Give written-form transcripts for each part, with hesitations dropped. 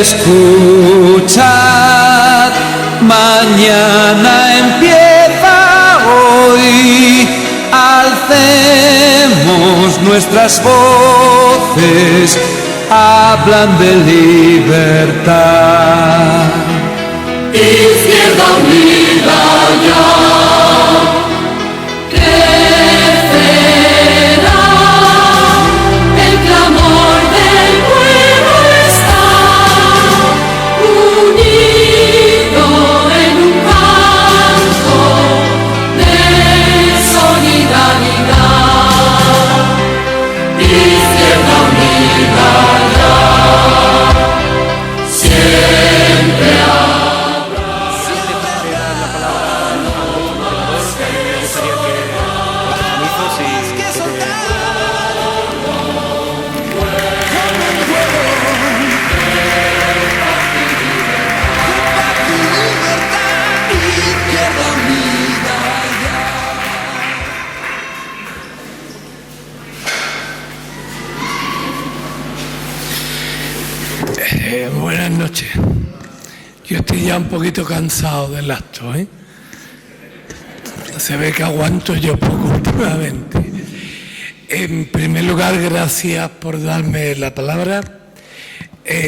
Escuchad, mañana empieza hoy, alcemos nuestras voces, hablan de libertad. Izquierda Unida ya crecerá, el clamor del pueblo está unido en un canto de solidaridad. Izquierda Unida ya siempre Buenas noches. Yo estoy ya un poquito cansado del acto, ¿eh? Se ve que aguanto yo poco últimamente. En primer lugar, gracias por darme la palabra.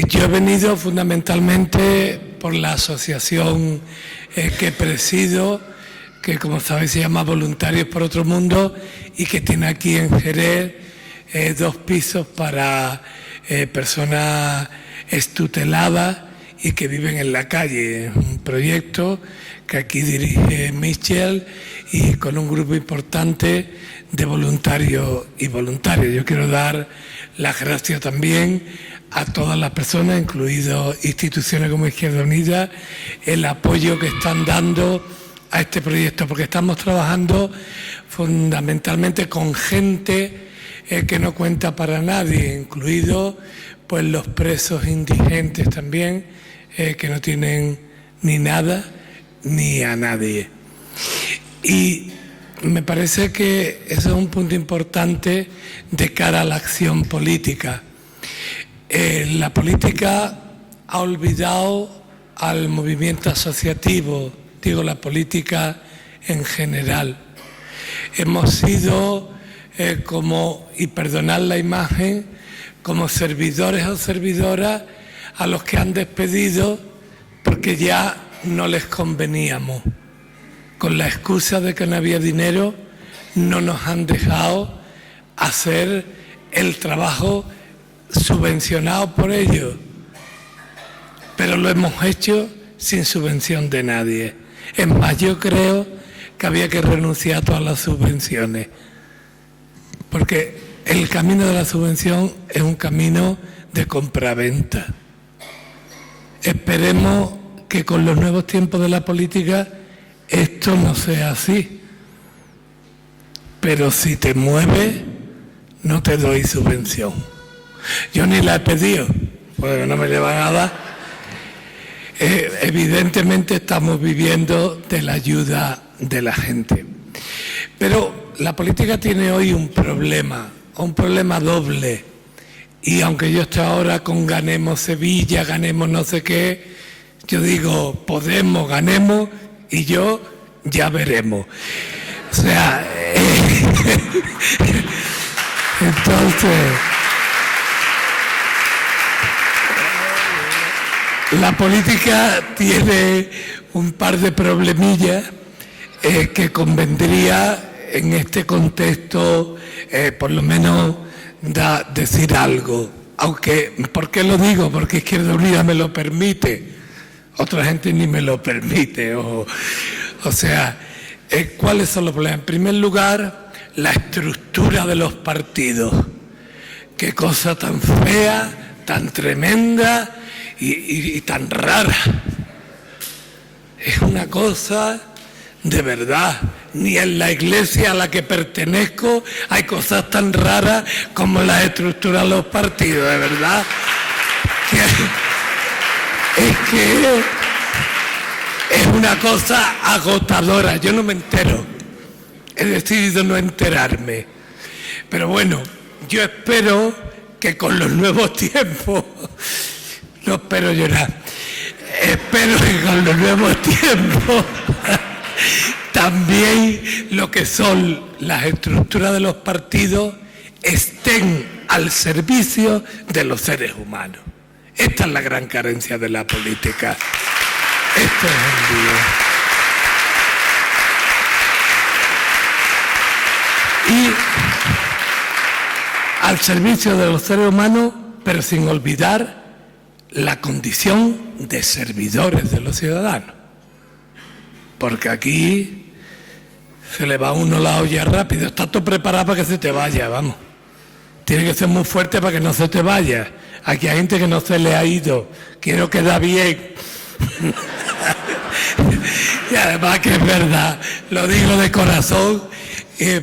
Yo he venido fundamentalmente por la asociación que presido, que como sabéis se llama Voluntarios por Otro Mundo y que tiene aquí en Jerez 2 pisos para personas extuteladas y que viven en la calle. Es un proyecto que aquí dirige Michel y con un grupo importante de voluntarios y voluntarias. Yo quiero dar las gracias también a todas las personas, incluidas instituciones como Izquierda Unida, el apoyo que están dando a este proyecto, porque estamos trabajando fundamentalmente con gente que no cuenta para nadie, incluidos pues los presos indigentes también, que no tienen ni nada ni a nadie. Y me parece que eso es un punto importante de cara a la acción política. La política ha olvidado al movimiento asociativo, digo la política en general. Hemos sido como, y perdonad la imagen, como servidores o servidoras a los que han despedido porque ya no les conveníamos. Con la excusa de que no había dinero, no nos han dejado hacer el trabajo subvencionado por ellos. Pero lo hemos hecho sin subvención de nadie. Es más, yo creo que había que renunciar a todas las subvenciones. Porque el camino de la subvención es un camino de compraventa. Esperemos que con los nuevos tiempos de la política esto no sea así. Pero si te mueves, no te doy subvención. Yo ni la he pedido, porque no me le van a dar. Evidentemente estamos viviendo de la ayuda de la gente. Pero la política tiene hoy un problema doble. Y aunque yo estoy ahora con ganemos Sevilla, ganemos no sé qué, yo digo, Podemos, ganemos y yo ya veremos. O sea, entonces, la política tiene un par de problemillas que convendría en este contexto, por lo menos, decir algo. Aunque, ¿por qué lo digo? Porque Izquierda Unida me lo permite. Otra gente ni me lo permite. O sea, ¿cuáles son los problemas? En primer lugar, la estructura de los partidos. Qué cosa tan fea, tan tremenda y tan rara. Es una cosa de verdad. Ni en la iglesia a la que pertenezco hay cosas tan raras como la estructura de los partidos, de verdad. Es que es una cosa agotadora. Yo no me entero. He decidido no enterarme. Pero bueno, yo espero que con los nuevos tiempos no espero llorar. Espero que con los nuevos tiempos también lo que son las estructuras de los partidos estén al servicio de los seres humanos. Esta es la gran carencia de la política. Esto es el lío. Y al servicio de los seres humanos, pero sin olvidar la condición de servidores de los ciudadanos. Porque aquí se le va a uno la olla rápido. Está todo preparado para que se te vaya, vamos. Tiene que ser muy fuerte para que no se te vaya. Aquí hay gente que no se le ha ido. Quiero quedar bien. Y además que es verdad, lo digo de corazón,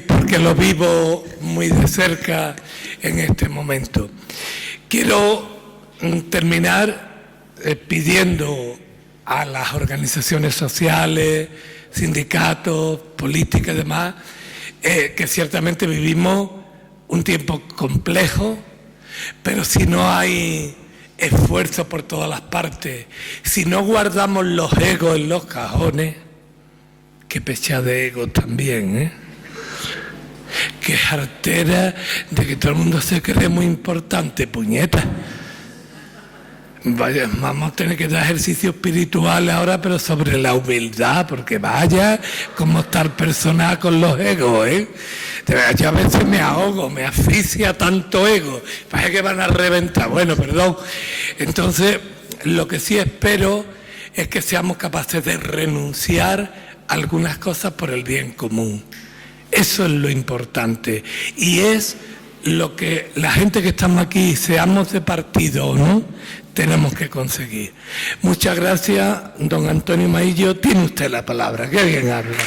porque lo vivo muy de cerca en este momento. Quiero terminar pidiendo a las organizaciones sociales, sindicatos, políticas y demás, que ciertamente vivimos un tiempo complejo, pero si no hay esfuerzo por todas las partes, si no guardamos los egos en los cajones, que pecha de ego también, que jartera de que todo el mundo se cree muy importante, puñeta. Vaya, vamos a tener que dar ejercicios espirituales ahora, pero sobre la humildad, porque vaya cómo estar personal con los egos, Yo a veces me ahogo, me asfixia tanto ego, vaya que van a reventar. Bueno, perdón. Entonces, lo que sí espero es que seamos capaces de renunciar a algunas cosas por el bien común. Eso es lo importante. Y es lo que la gente que estamos aquí, seamos de partido o no, tenemos que conseguir. Muchas gracias, don Antonio Maillo. Tiene usted la palabra. Que bien habla.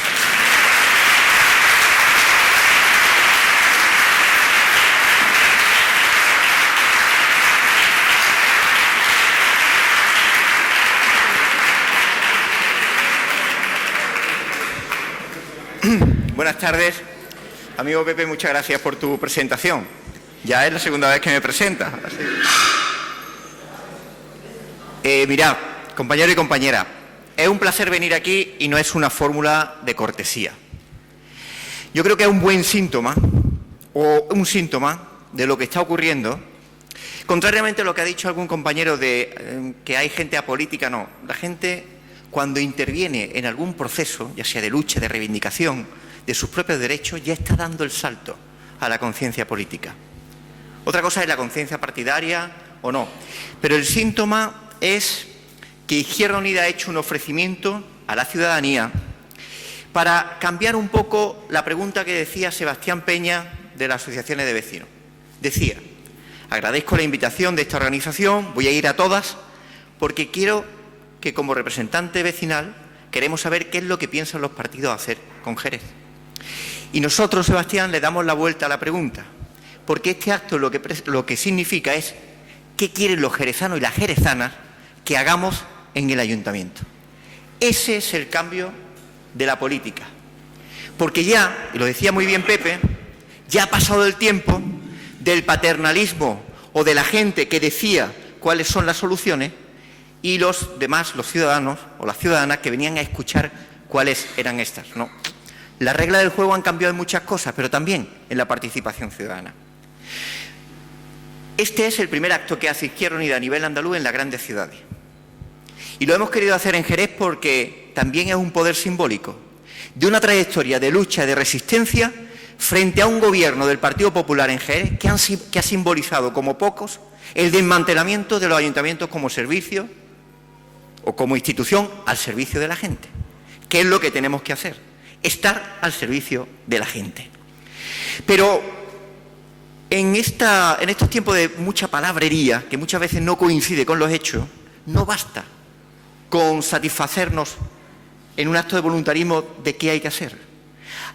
Buenas tardes. Amigo Pepe, muchas gracias por tu presentación. Ya es la segunda vez que me presentas. Mirad, compañero y compañera, es un placer venir aquí y no es una fórmula de cortesía. Yo creo que es un buen síntoma, o un síntoma de lo que está ocurriendo, contrariamente a lo que ha dicho algún compañero de que hay gente apolítica. No, la gente cuando interviene en algún proceso, ya sea de lucha, de reivindicación de sus propios derechos, ya está dando el salto a la conciencia política. Otra cosa es la conciencia partidaria o no, pero el síntoma es que Izquierda Unida ha hecho un ofrecimiento a la ciudadanía para cambiar un poco la pregunta que decía Sebastián Peña de las asociaciones de vecinos. Decía: agradezco la invitación de esta organización, voy a ir a todas, porque quiero que como representante vecinal queremos saber qué es lo que piensan los partidos hacer con Jerez. Y nosotros, Sebastián, le damos la vuelta a la pregunta, porque este acto lo que significa es qué quieren los jerezanos y las jerezanas que hagamos en el ayuntamiento. Ese es el cambio de la política. Porque ya, y lo decía muy bien Pepe, ya ha pasado el tiempo del paternalismo o de la gente que decía cuáles son las soluciones y los demás, los ciudadanos o las ciudadanas, que venían a escuchar cuáles eran estas, ¿no? Las reglas del juego han cambiado en muchas cosas, pero también en la participación ciudadana. Este es el primer acto que hace Izquierda Unida a nivel andaluz en las grandes ciudades. Y lo hemos querido hacer en Jerez porque también es un poder simbólico de una trayectoria de lucha y de resistencia frente a un gobierno del Partido Popular en Jerez que ha simbolizado como pocos el desmantelamiento de los ayuntamientos como servicio o como institución al servicio de la gente. ¿Qué es lo que tenemos que hacer? Estar al servicio de la gente. Pero en estos tiempos de mucha palabrería, que muchas veces no coincide con los hechos, no basta con satisfacernos en un acto de voluntarismo de qué hay que hacer.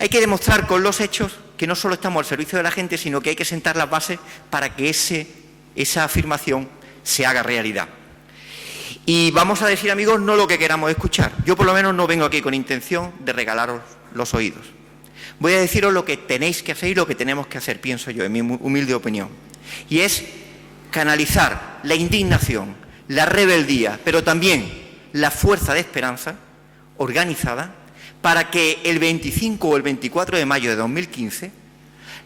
Hay que demostrar con los hechos que no solo estamos al servicio de la gente, sino que hay que sentar las bases para que esa afirmación se haga realidad. Y vamos a decir, amigos, no lo que queramos escuchar. Yo por lo menos no vengo aquí con intención de regalaros los oídos. Voy a deciros lo que tenéis que hacer y lo que tenemos que hacer, pienso yo, en mi humilde opinión. Y es canalizar la indignación, la rebeldía, pero también la fuerza de esperanza organizada para que el 25 o el 24 de mayo de 2015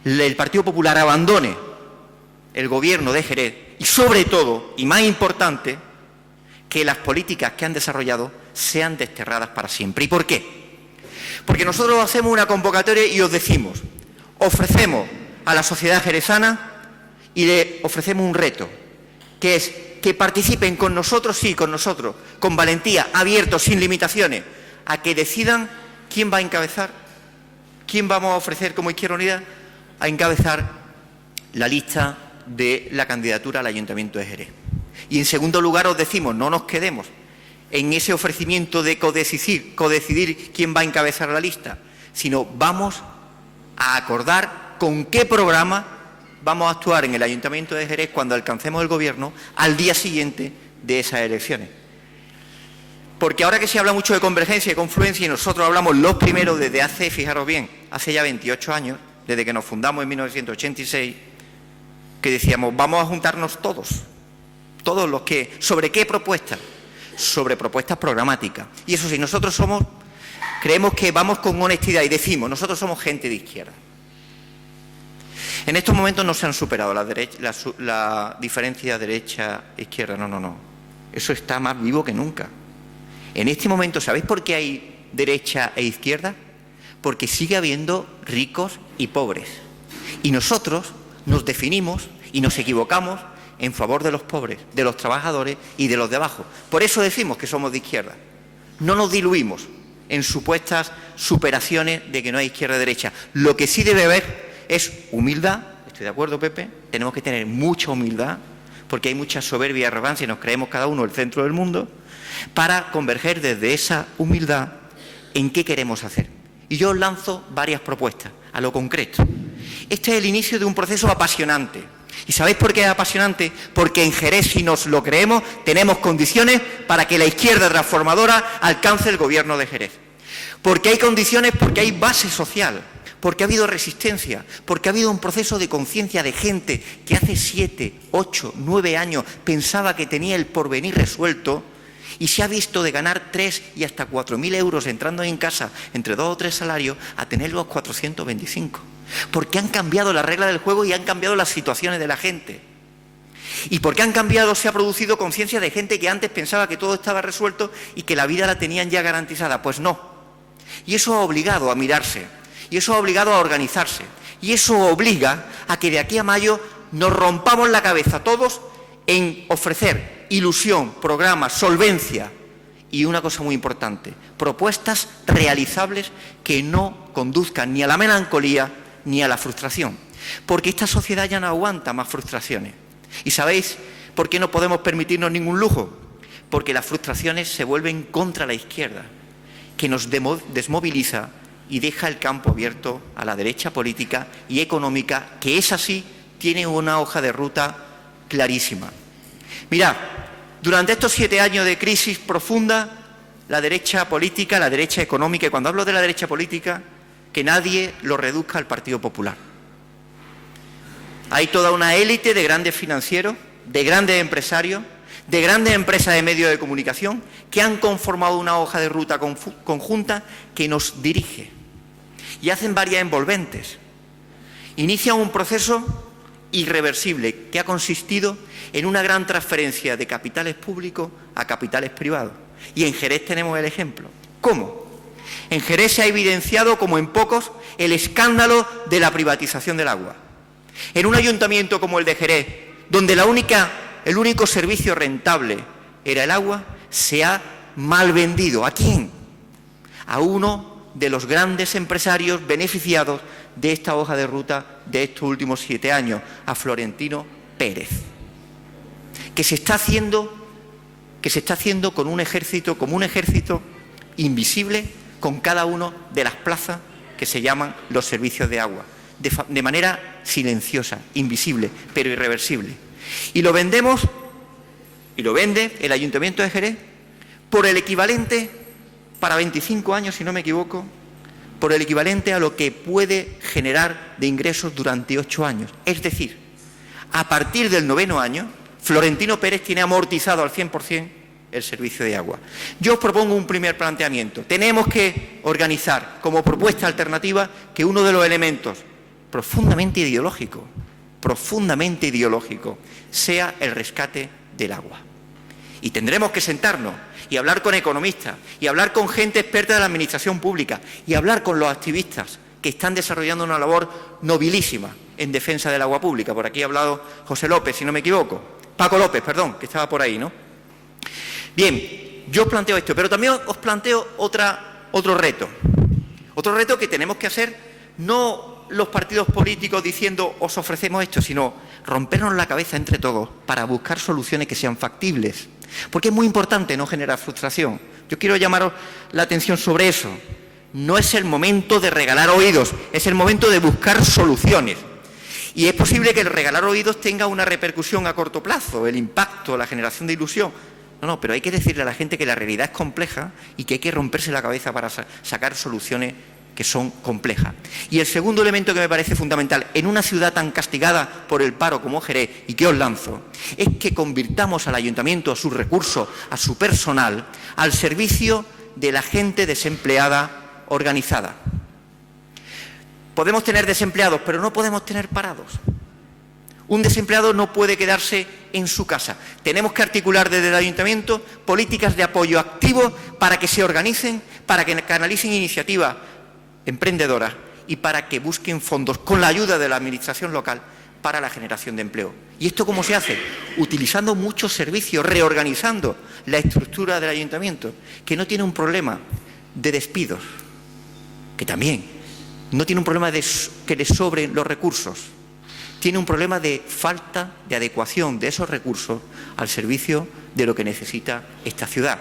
el Partido Popular abandone el gobierno de Jerez y, sobre todo, y más importante, que las políticas que han desarrollado sean desterradas para siempre. ¿Y por qué? Porque nosotros hacemos una convocatoria y os decimos, ofrecemos a la sociedad jerezana y le ofrecemos un reto, que es que participen con nosotros, sí, con nosotros, con valentía, abiertos, sin limitaciones, a que decidan quién va a encabezar, quién vamos a ofrecer como Izquierda Unida a encabezar la lista de la candidatura al Ayuntamiento de Jerez. Y en segundo lugar os decimos, no nos quedemos en ese ofrecimiento de codecidir quién va a encabezar la lista, sino vamos a acordar con qué programa vamos a actuar en el Ayuntamiento de Jerez cuando alcancemos el gobierno al día siguiente de esas elecciones. Porque ahora que se habla mucho de convergencia y confluencia, y nosotros hablamos los primeros desde hace, fijaros bien, hace ya 28 años, desde que nos fundamos en 1986, que decíamos, vamos a juntarnos todos los que, ¿sobre qué propuestas? Sobre propuestas programáticas. Y eso sí, nosotros creemos que vamos con honestidad y decimos, nosotros somos gente de izquierda. En estos momentos no se han superado la diferencia derecha-izquierda, no. Eso está más vivo que nunca. En este momento, ¿sabéis por qué hay derecha e izquierda? Porque sigue habiendo ricos y pobres. Y nosotros nos definimos y nos equivocamos en favor de los pobres, de los trabajadores y de los de abajo. Por eso decimos que somos de izquierda. No nos diluimos en supuestas superaciones de que no hay izquierda y derecha. Lo que sí debe haber es humildad. Estoy de acuerdo, Pepe. Tenemos que tener mucha humildad porque hay mucha soberbia y arrogancia y nos creemos cada uno el centro del mundo, para converger desde esa humildad en qué queremos hacer. Y yo os lanzo varias propuestas a lo concreto. Este es el inicio de un proceso apasionante. ¿Y sabéis por qué es apasionante? Porque en Jerez, si nos lo creemos, tenemos condiciones para que la izquierda transformadora alcance el gobierno de Jerez. Porque hay condiciones, porque hay base social, porque ha habido resistencia, porque ha habido un proceso de conciencia de gente que hace 7, 8, 9 años pensaba que tenía el porvenir resuelto y se ha visto de ganar 3 y hasta 4.000 euros entrando en casa entre 2 o 3 salarios a tenerlos 425. Porque han cambiado la regla del juego y han cambiado las situaciones de la gente. Y porque han cambiado, se ha producido conciencia de gente que antes pensaba que todo estaba resuelto y que la vida la tenían ya garantizada. Pues no. Y eso ha obligado a mirarse. Y eso ha obligado a organizarse. Y eso obliga a que de aquí a mayo nos rompamos la cabeza todos en ofrecer ilusión, programas, solvencia y una cosa muy importante, propuestas realizables que no conduzcan ni a la melancolía ni a la frustración. Porque esta sociedad ya no aguanta más frustraciones. ¿Y sabéis por qué no podemos permitirnos ningún lujo? Porque las frustraciones se vuelven contra la izquierda, que nos desmoviliza y deja el campo abierto a la derecha política y económica, que es así, tiene una hoja de ruta clarísima. Mirad, durante estos 7 años de crisis profunda, la derecha política, la derecha económica, y cuando hablo de la derecha política, que nadie lo reduzca al Partido Popular. Hay toda una élite de grandes financieros, de grandes empresarios, de grandes empresas de medios de comunicación que han conformado una hoja de ruta conjunta que nos dirige y hacen varias envolventes. Inician un proceso irreversible que ha consistido en una gran transferencia de capitales públicos a capitales privados. Y en Jerez tenemos el ejemplo. ¿Cómo? En Jerez se ha evidenciado como en pocos el escándalo de la privatización del agua. En un ayuntamiento como el de Jerez, donde el único servicio rentable era el agua, se ha mal vendido. ¿A quién? A uno de los grandes empresarios beneficiados de esta hoja de ruta de estos últimos 7 años, a Florentino Pérez, que se está haciendo con un ejército, como un ejército invisible, con cada una de las plazas que se llaman los servicios de agua, de manera silenciosa, invisible, pero irreversible. Y lo vendemos, y lo vende el Ayuntamiento de Jerez, por el equivalente, para 25 años, si no me equivoco, por el equivalente a lo que puede generar de ingresos durante 8 años. Es decir, a partir del 9º año, Florentino Pérez tiene amortizado al 100% el servicio de agua. Yo os propongo un primer planteamiento. Tenemos que organizar como propuesta alternativa que uno de los elementos profundamente ideológico, sea el rescate del agua. Y tendremos que sentarnos y hablar con economistas, y hablar con gente experta de la administración pública, y hablar con los activistas que están desarrollando una labor nobilísima en defensa del agua pública. Por aquí ha hablado José López, si no me equivoco. Paco López, perdón, que estaba por ahí, ¿no? Bien, yo os planteo esto, pero también os planteo otro reto. Otro reto que tenemos que hacer, no los partidos políticos diciendo os ofrecemos esto, sino rompernos la cabeza entre todos para buscar soluciones que sean factibles. Porque es muy importante no generar frustración. Yo quiero llamaros la atención sobre eso. No es el momento de regalar oídos, es el momento de buscar soluciones. Y es posible que el regalar oídos tenga una repercusión a corto plazo, el impacto, la generación de ilusión. No, pero hay que decirle a la gente que la realidad es compleja y que hay que romperse la cabeza para sacar soluciones que son complejas. Y el segundo elemento que me parece fundamental, en una ciudad tan castigada por el paro como Jerez, y que os lanzo, es que convirtamos al ayuntamiento, a sus recursos, a su personal, al servicio de la gente desempleada organizada. Podemos tener desempleados, pero no podemos tener parados. Un desempleado no puede quedarse en su casa. Tenemos que articular desde el ayuntamiento políticas de apoyo activo para que se organicen, para que canalicen iniciativas emprendedoras y para que busquen fondos con la ayuda de la administración local para la generación de empleo. ¿Y esto cómo se hace? Utilizando muchos servicios, reorganizando la estructura del ayuntamiento, que no tiene un problema de despidos, que también no tiene un problema de que le sobren los recursos, tiene un problema de falta de adecuación de esos recursos al servicio de lo que necesita esta ciudad.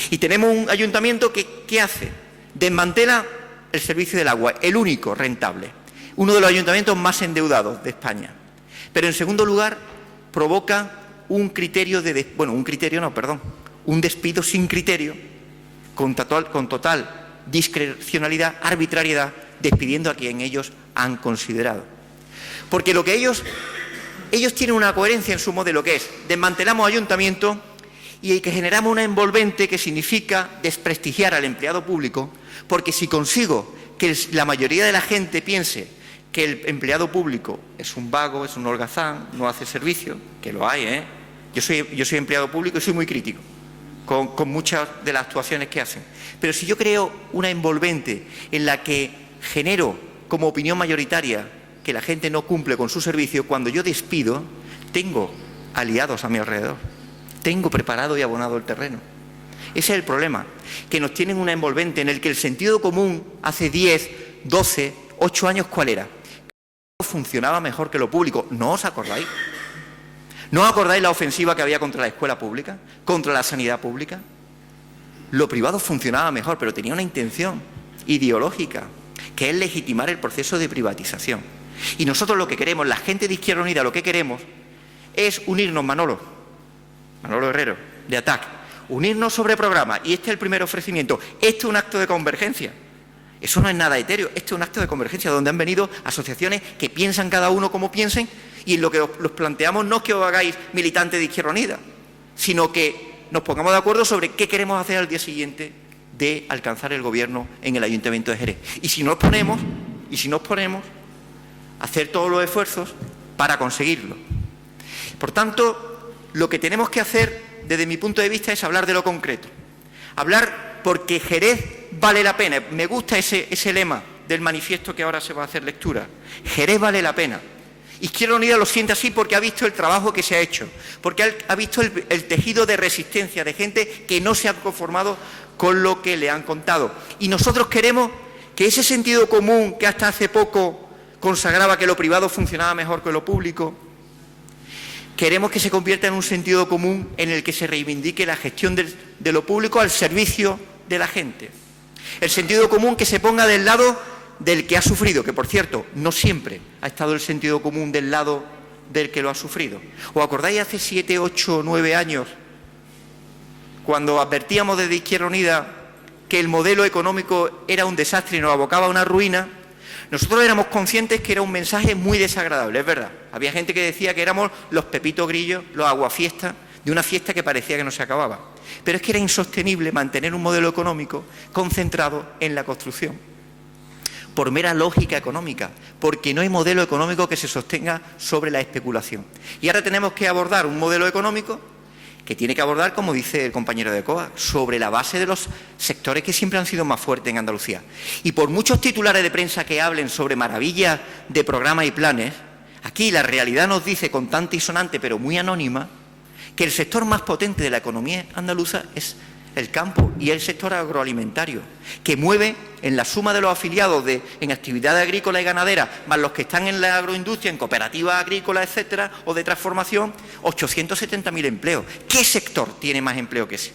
Y tenemos un ayuntamiento que, ¿qué hace? Desmantela el servicio del agua, el único rentable, uno de los ayuntamientos más endeudados de España. Pero en segundo lugar, provoca un despido sin criterio, con total discrecionalidad, arbitrariedad, despidiendo a quien ellos han considerado. Porque lo que ellos tienen una coherencia en su modelo, que es desmantelamos ayuntamientos y que generamos una envolvente que significa desprestigiar al empleado público, porque si consigo que la mayoría de la gente piense que el empleado público es un vago, es un holgazán, no hace servicio, que lo hay, ¿eh? Yo soy empleado público y soy muy crítico con muchas de las actuaciones que hacen. Pero si yo creo una envolvente en la que genero como opinión mayoritaria que la gente no cumple con su servicio, cuando yo despido, tengo aliados a mi alrededor. Tengo preparado y abonado el terreno. Ese es el problema, que nos tienen una envolvente en el que el sentido común hace 10, 12, 8 años, ¿cuál era? Funcionaba mejor que lo público. ¿No os acordáis? ¿No os acordáis la ofensiva que había contra la escuela pública? ¿Contra la sanidad pública? Lo privado funcionaba mejor, pero tenía una intención ideológica, que es legitimar el proceso de privatización. Y nosotros lo que queremos, la gente de Izquierda Unida, lo que queremos es unirnos, Manolo Herrero, de ATAC, unirnos sobre programa. Y este es el primer ofrecimiento. Este es un acto de convergencia. Eso no es nada etéreo, este es un acto de convergencia donde han venido asociaciones que piensan cada uno como piensen, y en lo que los planteamos no es que os hagáis militantes de Izquierda Unida, sino que nos pongamos de acuerdo sobre qué queremos hacer al día siguiente de alcanzar el gobierno en el Ayuntamiento de Jerez. Y si nos ponemos a hacer todos los esfuerzos para conseguirlo. Por tanto, lo que tenemos que hacer, desde mi punto de vista, es hablar de lo concreto. Hablar porque Jerez vale la pena. Me gusta ese lema del manifiesto que ahora se va a hacer lectura. Jerez vale la pena. Izquierda Unida lo siente así porque ha visto el trabajo que se ha hecho, porque ha visto el tejido de resistencia de gente que no se ha conformado con lo que le han contado. Y nosotros queremos que ese sentido común que hasta hace poco consagraba que lo privado funcionaba mejor que lo público, queremos que se convierta en un sentido común en el que se reivindique la gestión de lo público al servicio de la gente. El sentido común que se ponga del lado del que ha sufrido, que por cierto, no siempre ha estado el sentido común del lado del que lo ha sufrido. ¿Os acordáis hace 7, 8, 9 años, cuando advertíamos desde Izquierda Unida que el modelo económico era un desastre y nos abocaba a una ruina? Nosotros éramos conscientes que era un mensaje muy desagradable, es verdad. Había gente que decía que éramos los Pepito Grillo, los aguafiestas de una fiesta que parecía que no se acababa. Pero es que era insostenible mantener un modelo económico concentrado en la construcción, por mera lógica económica, porque no hay modelo económico que se sostenga sobre la especulación. Y ahora tenemos que abordar un modelo económico que tiene que abordar, como dice el compañero de COA, sobre la base de los sectores que siempre han sido más fuertes en Andalucía. Y por muchos titulares de prensa que hablen sobre maravillas de programas y planes, aquí la realidad nos dice, con tanta y sonante, pero muy anónima, que el sector más potente de la economía andaluza es el campo y el sector agroalimentario, que mueve en la suma de los afiliados en actividades agrícolas y ganaderas, más los que están en la agroindustria, en cooperativas agrícolas, etcétera, o de transformación, 870.000 empleos. ¿Qué sector tiene más empleo que ese?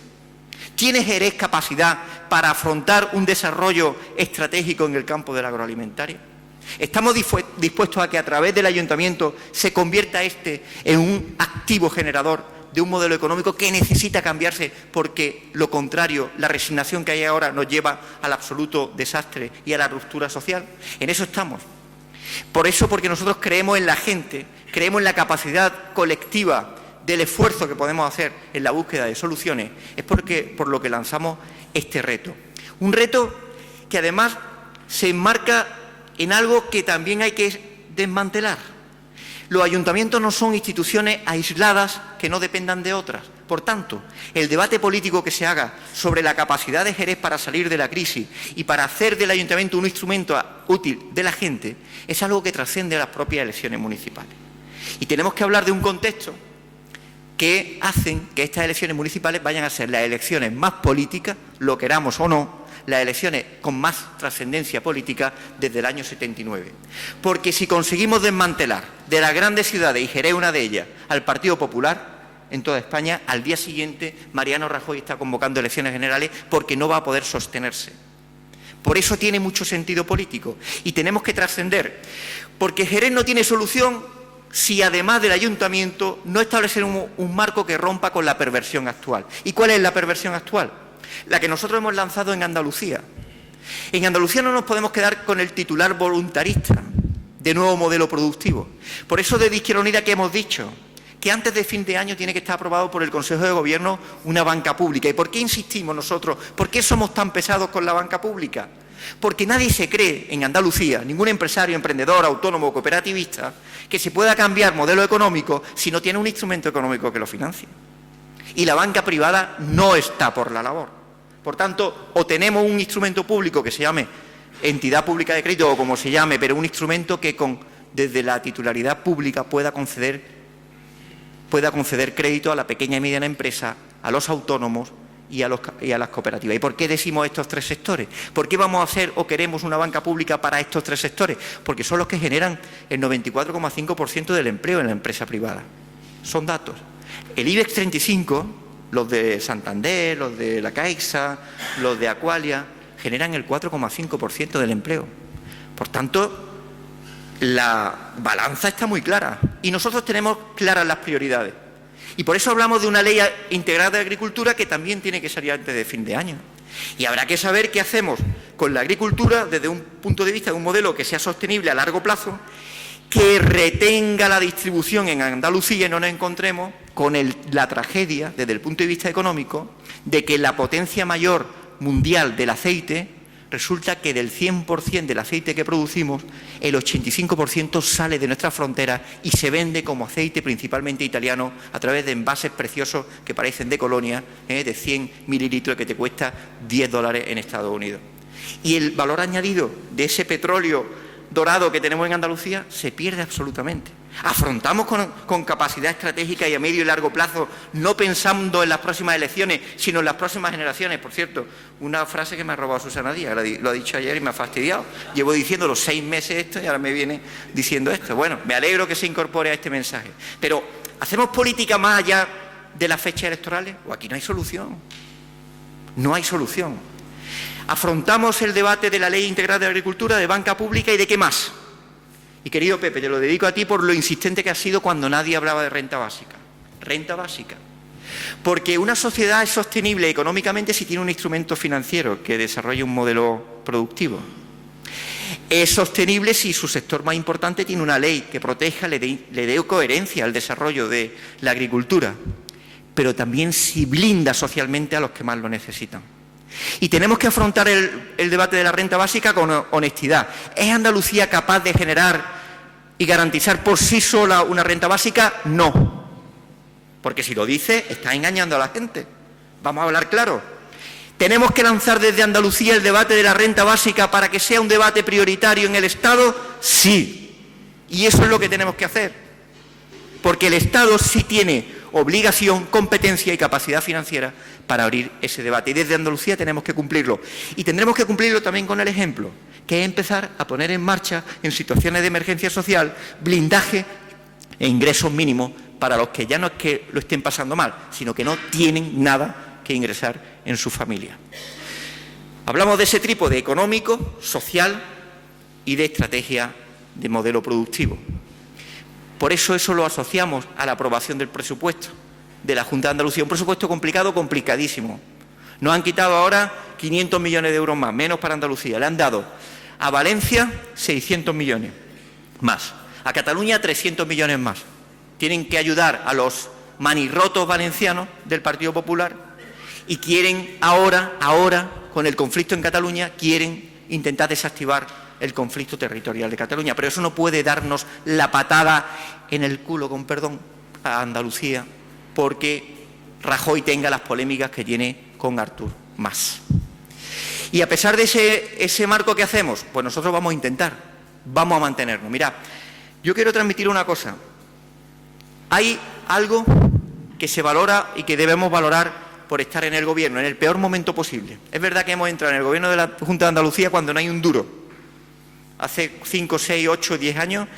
¿Tiene Jerez capacidad para afrontar un desarrollo estratégico en el campo del agroalimentario? ¿Estamos dispuestos a que a través del ayuntamiento se convierta este en un activo generador de un modelo económico que necesita cambiarse, porque lo contrario, la resignación que hay ahora, nos lleva al absoluto desastre y a la ruptura social? En eso estamos. Por eso, porque nosotros creemos en la gente, creemos en la capacidad colectiva del esfuerzo que podemos hacer en la búsqueda de soluciones, es por lo que lanzamos este reto. Un reto que además se enmarca en algo que también hay que desmantelar. Los ayuntamientos no son instituciones aisladas que no dependan de otras. Por tanto, el debate político que se haga sobre la capacidad de Jerez para salir de la crisis y para hacer del ayuntamiento un instrumento útil de la gente es algo que trasciende a las propias elecciones municipales. Y tenemos que hablar de un contexto que hacen que estas elecciones municipales vayan a ser las elecciones más políticas, lo queramos o no, las elecciones con más trascendencia política desde el año 79. Porque si conseguimos desmantelar de las grandes ciudades, y Jerez una de ellas, al Partido Popular en toda España, al día siguiente Mariano Rajoy está convocando elecciones generales porque no va a poder sostenerse. Por eso tiene mucho sentido político y tenemos que trascender, porque Jerez no tiene solución si además del ayuntamiento no establecer un marco que rompa con la perversión actual. ¿Y cuál es la perversión actual? La que nosotros hemos lanzado en Andalucía. En Andalucía no nos podemos quedar con el titular voluntarista de nuevo modelo productivo. Por eso desde Izquierda Unida que hemos dicho que antes de fin de año tiene que estar aprobado por el Consejo de Gobierno una banca pública. ¿Y por qué insistimos nosotros? ¿Por qué somos tan pesados con la banca pública? Porque nadie se cree en Andalucía, ningún empresario, emprendedor, autónomo o cooperativista, que se pueda cambiar modelo económico si no tiene un instrumento económico que lo financie. Y la banca privada no está por la labor. Por tanto, o tenemos un instrumento público que se llame entidad pública de crédito o como se llame, pero un instrumento que desde la titularidad pública pueda conceder crédito a la pequeña y mediana empresa, a los autónomos y a las cooperativas. ¿Y por qué decimos estos tres sectores? ¿Por qué vamos a hacer o queremos una banca pública para estos tres sectores? Porque son los que generan el 94,5% del empleo en la empresa privada. Son datos. El IBEX 35, los de Santander, los de la Caixa, los de Aqualia, generan el 4,5% del empleo. Por tanto, la balanza está muy clara y nosotros tenemos claras las prioridades. Y por eso hablamos de una ley integral de agricultura que también tiene que salir antes de fin de año. Y habrá que saber qué hacemos con la agricultura desde un punto de vista de un modelo que sea sostenible a largo plazo, que retenga la distribución en Andalucía y no nos encontremos con la tragedia, desde el punto de vista económico, de que la potencia mayor mundial del aceite, resulta que del 100% del aceite que producimos, el 85% sale de nuestras fronteras y se vende como aceite principalmente italiano a través de envases preciosos que parecen de colonia, de 100 mililitros que te cuesta $10 en Estados Unidos. Y el valor añadido de ese petróleo dorado que tenemos en Andalucía se pierde absolutamente. Afrontamos con capacidad estratégica y a medio y largo plazo, no pensando en las próximas elecciones, sino en las próximas generaciones. Por cierto, una frase que me ha robado Susana Díaz, lo ha dicho ayer y me ha fastidiado. Llevo diciendo los 6 meses esto y ahora me viene diciendo esto. Bueno, me alegro que se incorpore a este mensaje. Pero, ¿hacemos política más allá de las fechas electorales? ¿O aquí no hay solución? No hay solución. Afrontamos el debate de la Ley Integral de Agricultura, de banca pública y de qué más. Y querido Pepe, te lo dedico a ti por lo insistente que has sido cuando nadie hablaba de renta básica. Renta básica. Porque una sociedad es sostenible económicamente si tiene un instrumento financiero que desarrolle un modelo productivo. Es sostenible si su sector más importante tiene una ley que proteja, le dé coherencia al desarrollo de la agricultura, pero también si blinda socialmente a los que más lo necesitan. Y tenemos que afrontar el debate de la renta básica con honestidad. ¿Es Andalucía capaz de generar y garantizar por sí sola una renta básica? No. Porque si lo dice, está engañando a la gente. Vamos a hablar claro. ¿Tenemos que lanzar desde Andalucía el debate de la renta básica para que sea un debate prioritario en el Estado? Sí. Y eso es lo que tenemos que hacer. Porque el Estado sí tiene obligación, competencia y capacidad financiera para abrir ese debate. Y desde Andalucía tenemos que cumplirlo. Y tendremos que cumplirlo también con el ejemplo, que es empezar a poner en marcha, en situaciones de emergencia social, blindaje e ingresos mínimos para los que ya no es que lo estén pasando mal, sino que no tienen nada que ingresar en su familia. Hablamos de ese trípode económico, social y de estrategia de modelo productivo. Por eso lo asociamos a la aprobación del presupuesto de la Junta de Andalucía. Un presupuesto complicado, complicadísimo. Nos han quitado ahora 500 millones de euros más, menos para Andalucía. Le han dado a Valencia 600 millones más, a Cataluña 300 millones más. Tienen que ayudar a los manirrotos valencianos del Partido Popular y quieren ahora, con el conflicto en Cataluña, quieren intentar desactivar el conflicto territorial de Cataluña. Pero eso no puede darnos la patada en el culo, con perdón, a Andalucía, porque Rajoy tenga las polémicas que tiene con Artur Mas. Y a pesar de ese marco que hacemos, pues nosotros vamos a intentar, vamos a mantenernos. Mirad, yo quiero transmitir una cosa. Hay algo que se valora y que debemos valorar por estar en el Gobierno, en el peor momento posible. Es verdad que hemos entrado en el Gobierno de la Junta de Andalucía cuando no hay un duro. Hace 5, 6, 8, 10 años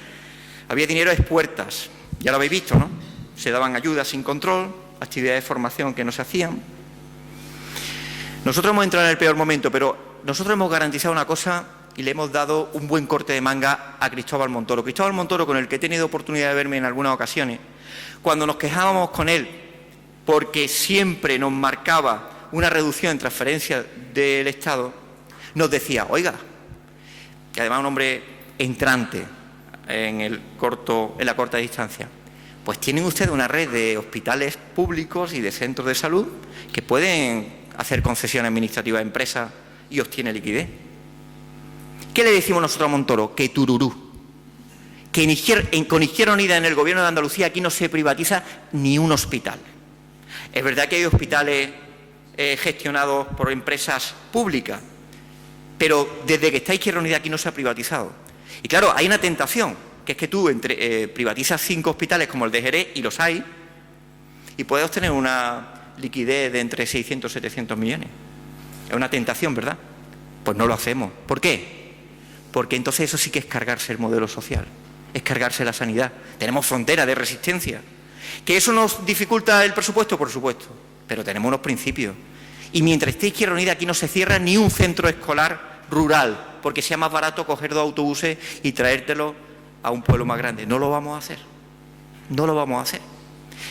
había dinero a expuertas. Ya lo habéis visto, ¿no? Se daban ayudas sin control, actividades de formación que no se hacían. Nosotros hemos entrado en el peor momento, pero nosotros hemos garantizado una cosa y le hemos dado un buen corte de manga a Cristóbal Montoro. Cristóbal Montoro, con el que he tenido oportunidad de verme en algunas ocasiones, cuando nos quejábamos con él porque siempre nos marcaba una reducción en transferencias del Estado, nos decía, oiga, que además un hombre entrante en la corta distancia, pues tienen ustedes una red de hospitales públicos y de centros de salud que pueden hacer concesión administrativa a empresas y obtiene liquidez. ¿Qué le decimos nosotros a Montoro? Que tururú. Que con Izquierda Unida en el Gobierno de Andalucía aquí no se privatiza ni un hospital. Es verdad que hay hospitales gestionados por empresas públicas, pero desde que está Izquierda Unida aquí no se ha privatizado. Y claro, hay una tentación, que es que tú privatizas 5 hospitales como el de Jerez, y los hay, y puedes obtener una liquidez de entre 600 y 700 millones. Es una tentación, ¿verdad? Pues no lo hacemos. ¿Por qué? Porque entonces eso sí que es cargarse el modelo social, es cargarse la sanidad. Tenemos frontera de resistencia. ¿Que eso nos dificulta el presupuesto? Por supuesto, pero tenemos unos principios. Y mientras esté Izquierda Unida aquí no se cierra ni un centro escolar rural, porque sea más barato coger 2 autobuses y traértelo a un pueblo más grande. No lo vamos a hacer. No lo vamos a hacer.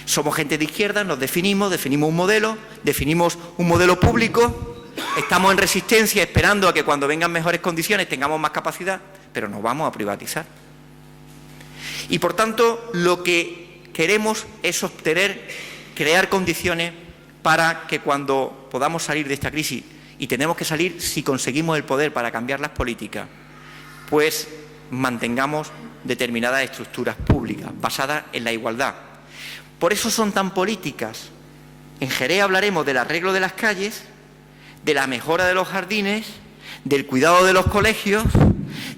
Somos gente de izquierda, nos definimos un modelo público, estamos en resistencia esperando a que cuando vengan mejores condiciones tengamos más capacidad, pero no vamos a privatizar. Y por tanto, lo que queremos es crear condiciones para que cuando podamos salir de esta crisis, y tenemos que salir si conseguimos el poder para cambiar las políticas, pues mantengamos determinadas estructuras públicas basadas en la igualdad. Por eso son tan políticas. En Jerez hablaremos del arreglo de las calles, de la mejora de los jardines, del cuidado de los colegios,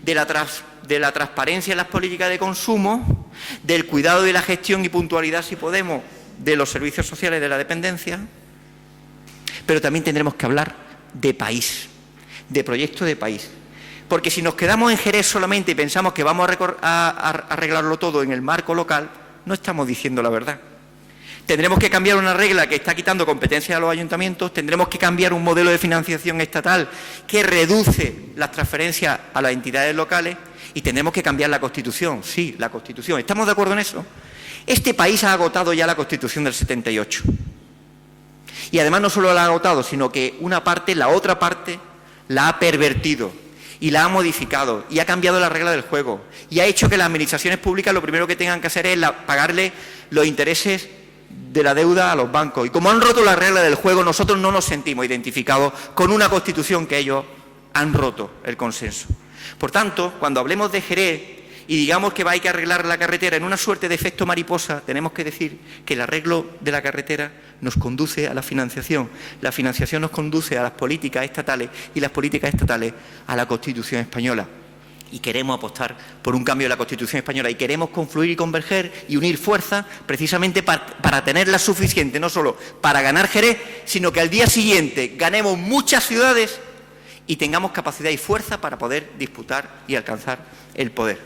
de la transparencia en las políticas de consumo, del cuidado de la gestión y puntualidad, si podemos, de los servicios sociales de la dependencia. Pero también tendremos que hablar de país, de proyecto de país. Porque si nos quedamos en Jerez solamente y pensamos que vamos a arreglarlo todo en el marco local, no estamos diciendo la verdad. Tendremos que cambiar una regla que está quitando competencias a los ayuntamientos, tendremos que cambiar un modelo de financiación estatal que reduce las transferencias a las entidades locales y tendremos que cambiar la Constitución. Sí, la Constitución. ¿Estamos de acuerdo en eso? Este país ha agotado ya la Constitución del 78. Y además no solo la ha agotado, sino que una parte, la otra parte, la ha pervertido. y la ha modificado y ha cambiado la regla del juego y ha hecho que las administraciones públicas lo primero que tengan que hacer es pagarle los intereses de la deuda a los bancos. Y como han roto la regla del juego, nosotros no nos sentimos identificados con una Constitución que ellos han roto el consenso. Por tanto, cuando hablemos de Jerez y digamos que hay que arreglar la carretera en una suerte de efecto mariposa, tenemos que decir que el arreglo de la carretera nos conduce a la financiación nos conduce a las políticas estatales y las políticas estatales a la Constitución española. Y queremos apostar por un cambio de la Constitución española y queremos confluir y converger y unir fuerzas precisamente para tenerla suficiente, no solo para ganar Jerez, sino que al día siguiente ganemos muchas ciudades y tengamos capacidad y fuerza para poder disputar y alcanzar el poder.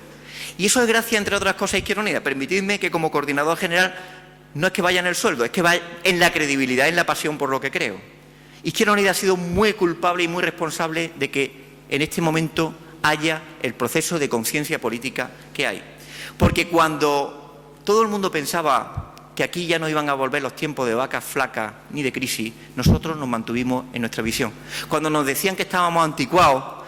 Y eso es gracias, entre otras cosas, a Izquierda Unida. Permitidme que como coordinador general no es que vaya en el sueldo, es que va en la credibilidad, en la pasión por lo que creo. Izquierda Unida ha sido muy culpable y muy responsable de que en este momento haya el proceso de conciencia política que hay. Porque cuando todo el mundo pensaba que aquí ya no iban a volver los tiempos de vacas flacas ni de crisis, nosotros nos mantuvimos en nuestra visión. Cuando nos decían que estábamos anticuados,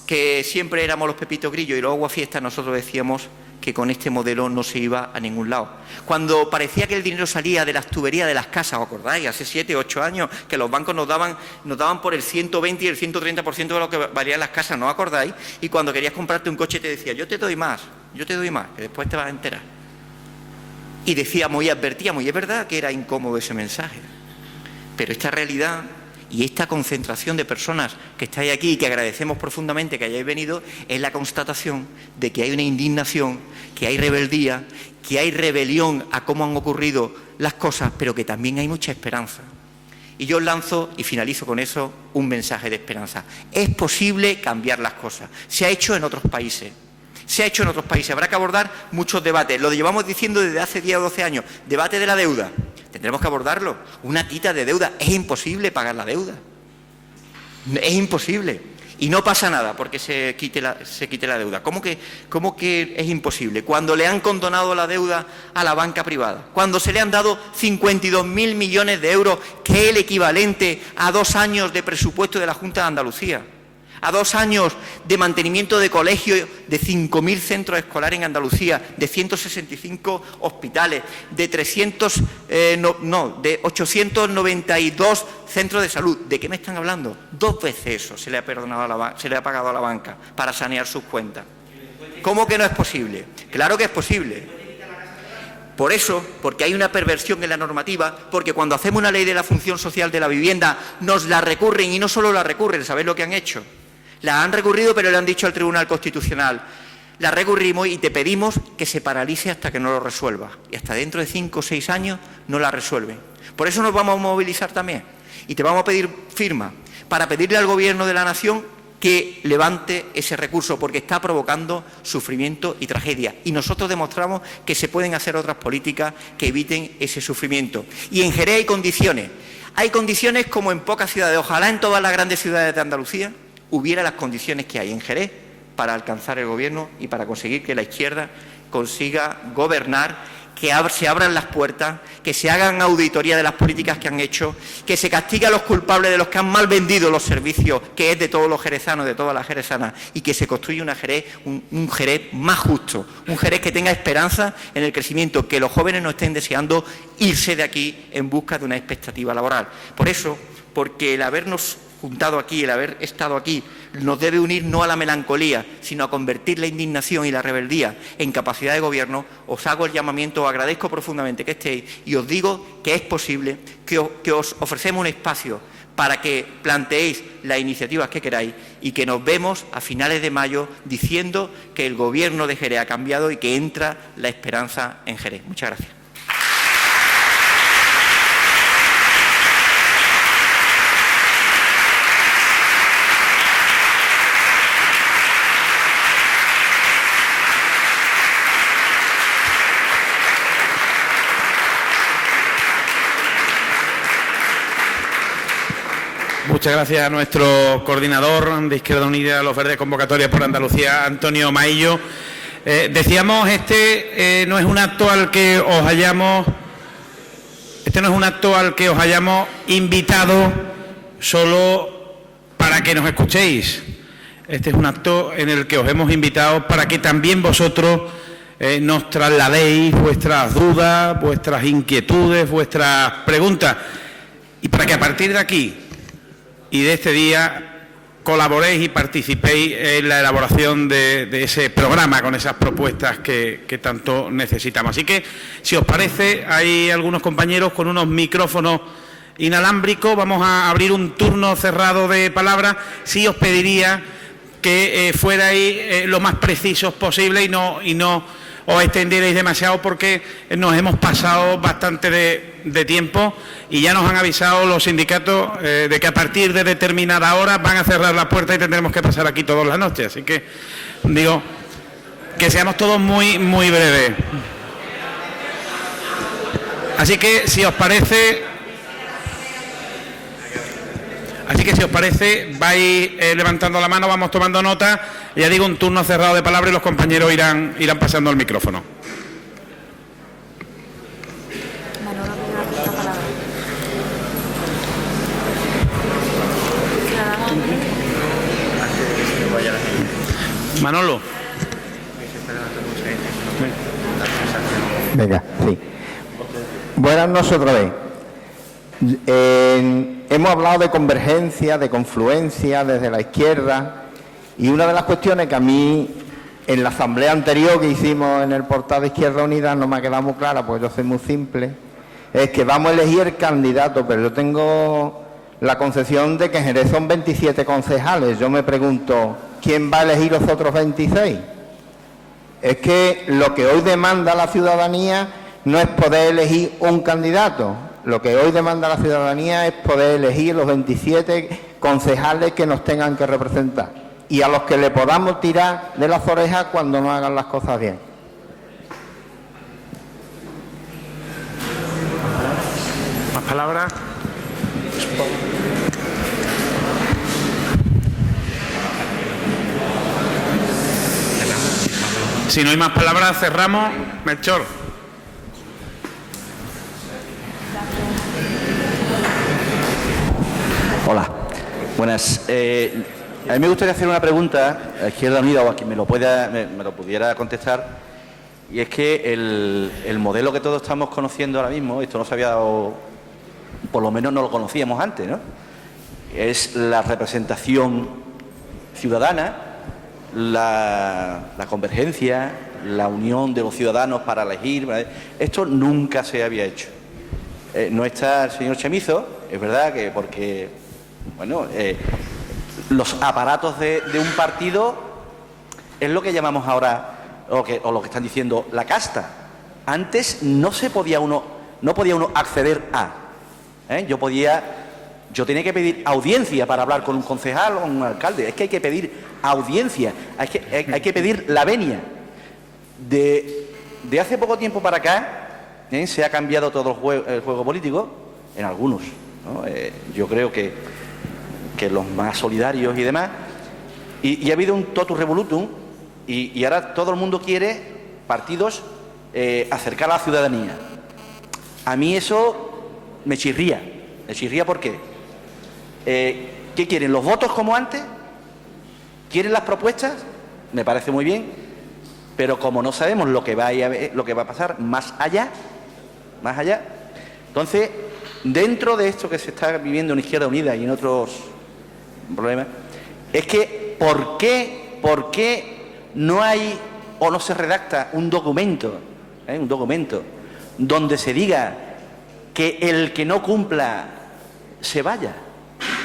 que siempre éramos los pepitos grillos y los aguafiestas, nosotros decíamos que con este modelo no se iba a ningún lado. Cuando parecía que el dinero salía de las tuberías de las casas, ¿os acordáis? Hace 7 o 8 años que los bancos nos daban por el 120 y el 130% de lo que valían las casas, ¿no os acordáis? Y cuando querías comprarte un coche te decía, yo te doy más, que después te vas a enterar. Y decíamos y advertíamos, y es verdad que era incómodo ese mensaje. Pero esta realidad y esta concentración de personas que estáis aquí y que agradecemos profundamente que hayáis venido, es la constatación de que hay una indignación, que hay rebeldía, que hay rebelión a cómo han ocurrido las cosas, pero que también hay mucha esperanza. Y yo os lanzo, y finalizo con eso, un mensaje de esperanza. Es posible cambiar las cosas. Se ha hecho en otros países. Habrá que abordar muchos debates. Lo llevamos diciendo desde hace 10 o 12 años. Debate de la deuda. Tendremos que abordarlo. Una tita de deuda. Es imposible pagar la deuda. Es imposible. Y no pasa nada porque se quite la deuda. ¿Cómo que es imposible? Cuando le han condonado la deuda a la banca privada, cuando se le han dado 52.000 millones de euros, que es el equivalente a 2 años de presupuesto de la Junta de Andalucía, a 2 años de mantenimiento de colegios, de 5.000 centros escolares en Andalucía, de 165 hospitales, de 892 centros de salud. ¿De qué me están hablando? 2 veces eso se le ha pagado a la banca para sanear sus cuentas. ¿Cómo que no es posible? Claro que es posible. Por eso, porque hay una perversión en la normativa, porque cuando hacemos una ley de la función social de la vivienda, nos la recurren, y no solo la recurren, ¿sabéis lo que han hecho? La han recurrido, pero le han dicho al Tribunal Constitucional, la recurrimos y te pedimos que se paralice hasta que no lo resuelva. Y hasta dentro de 5 o 6 años no la resuelven. Por eso nos vamos a movilizar también. Y te vamos a pedir firma para pedirle al Gobierno de la Nación que levante ese recurso, porque está provocando sufrimiento y tragedia. Y nosotros demostramos que se pueden hacer otras políticas que eviten ese sufrimiento. Y en Jerez hay condiciones. Hay condiciones como en pocas ciudades. Ojalá en todas las grandes ciudades de Andalucía hubiera las condiciones que hay en Jerez para alcanzar el gobierno y para conseguir que la izquierda consiga gobernar, que se abran las puertas, que se hagan auditoría de las políticas que han hecho, que se castigue a los culpables de los que han mal vendido los servicios, que es de todos los jerezanos, de todas las jerezanas, y que se construya un Jerez más justo, un Jerez que tenga esperanza en el crecimiento, que los jóvenes no estén deseando irse de aquí en busca de una expectativa laboral. Por eso, porque el habernos juntado aquí, el haber estado aquí, nos debe unir no a la melancolía, sino a convertir la indignación y la rebeldía en capacidad de gobierno. Os hago el llamamiento, os agradezco profundamente que estéis y os digo que es posible, que os ofrecemos un espacio para que planteéis las iniciativas que queráis y que nos vemos a finales de mayo diciendo que el gobierno de Jerez ha cambiado y que entra la esperanza en Jerez. Muchas gracias. Muchas gracias a nuestro coordinador de Izquierda Unida, Los Verdes Convocatorias por Andalucía, Antonio Maillo. Decíamos, este no es un acto al que os hayamos invitado solo para que nos escuchéis. Este es un acto en el que os hemos invitado para que también vosotros nos trasladéis vuestras dudas, vuestras inquietudes, vuestras preguntas, y para que a partir de aquí y de este día colaboréis y participéis en la elaboración de ese programa con esas propuestas que tanto necesitamos. Así que, si os parece, hay algunos compañeros con unos micrófonos inalámbricos. Vamos a abrir un turno cerrado de palabras. Sí os pediría que fuerais lo más precisos posible y no os extendierais demasiado, porque nos hemos pasado bastante de tiempo y ya nos han avisado los sindicatos de que a partir de determinada hora van a cerrar la puerta y tendremos que pasar aquí todas las noches. Así que digo que seamos todos muy breves. Así que si os parece, vais levantando la mano, vamos tomando nota. Ya digo, un turno cerrado de palabra y los compañeros irán pasando el micrófono. Manolo. Venga, sí. Buenas noches otra vez. Hemos hablado de convergencia, de confluencia desde la izquierda, y una de las cuestiones que a mí en la asamblea anterior que hicimos en el portal de Izquierda Unida no me ha quedado muy clara, pues yo soy muy simple, es que vamos a elegir candidatos, pero yo tengo la concepción de que en Jerez son 27 concejales. Yo me pregunto, ¿quién va a elegir los otros 26? Es que lo que hoy demanda la ciudadanía no es poder elegir un candidato. Lo que hoy demanda la ciudadanía es poder elegir los 27 concejales que nos tengan que representar y a los que le podamos tirar de las orejas cuando no hagan las cosas bien. ¿Más palabras? Si no hay más palabras, cerramos. Melchor. Hola, buenas. A mí me gustaría hacer una pregunta a Izquierda Unida, o a quien me lo pudiera contestar, y es que el modelo que todos estamos conociendo ahora mismo, esto no se había dado, por lo menos no lo conocíamos antes, ¿no? Es la representación ciudadana, la convergencia, la unión de los ciudadanos para elegir. Esto nunca se había hecho. No está el señor Chemizo, es verdad que porque, bueno, los aparatos de un partido es lo que llamamos ahora, o lo que están diciendo, la casta. Antes no podía uno acceder a. Yo tenía que pedir audiencia para hablar con un concejal o un alcalde. Es que hay que pedir audiencia, hay que pedir la venia. De hace poco tiempo para acá, se ha cambiado todo el juego político, en algunos, ¿no? Yo creo que los más solidarios y demás, y ha habido un totus revolutum, y ahora todo el mundo quiere partidos acercar a la ciudadanía. A mí eso me chirría. ¿Por qué? ¿Qué quieren? ¿Los votos como antes? ¿Quieren las propuestas? Me parece muy bien, pero como no sabemos lo que va a pasar más allá, entonces, dentro de esto que se está viviendo en Izquierda Unida y en otros problemas, es que ¿por qué no hay o no se redacta un documento donde se diga que el que no cumpla se vaya,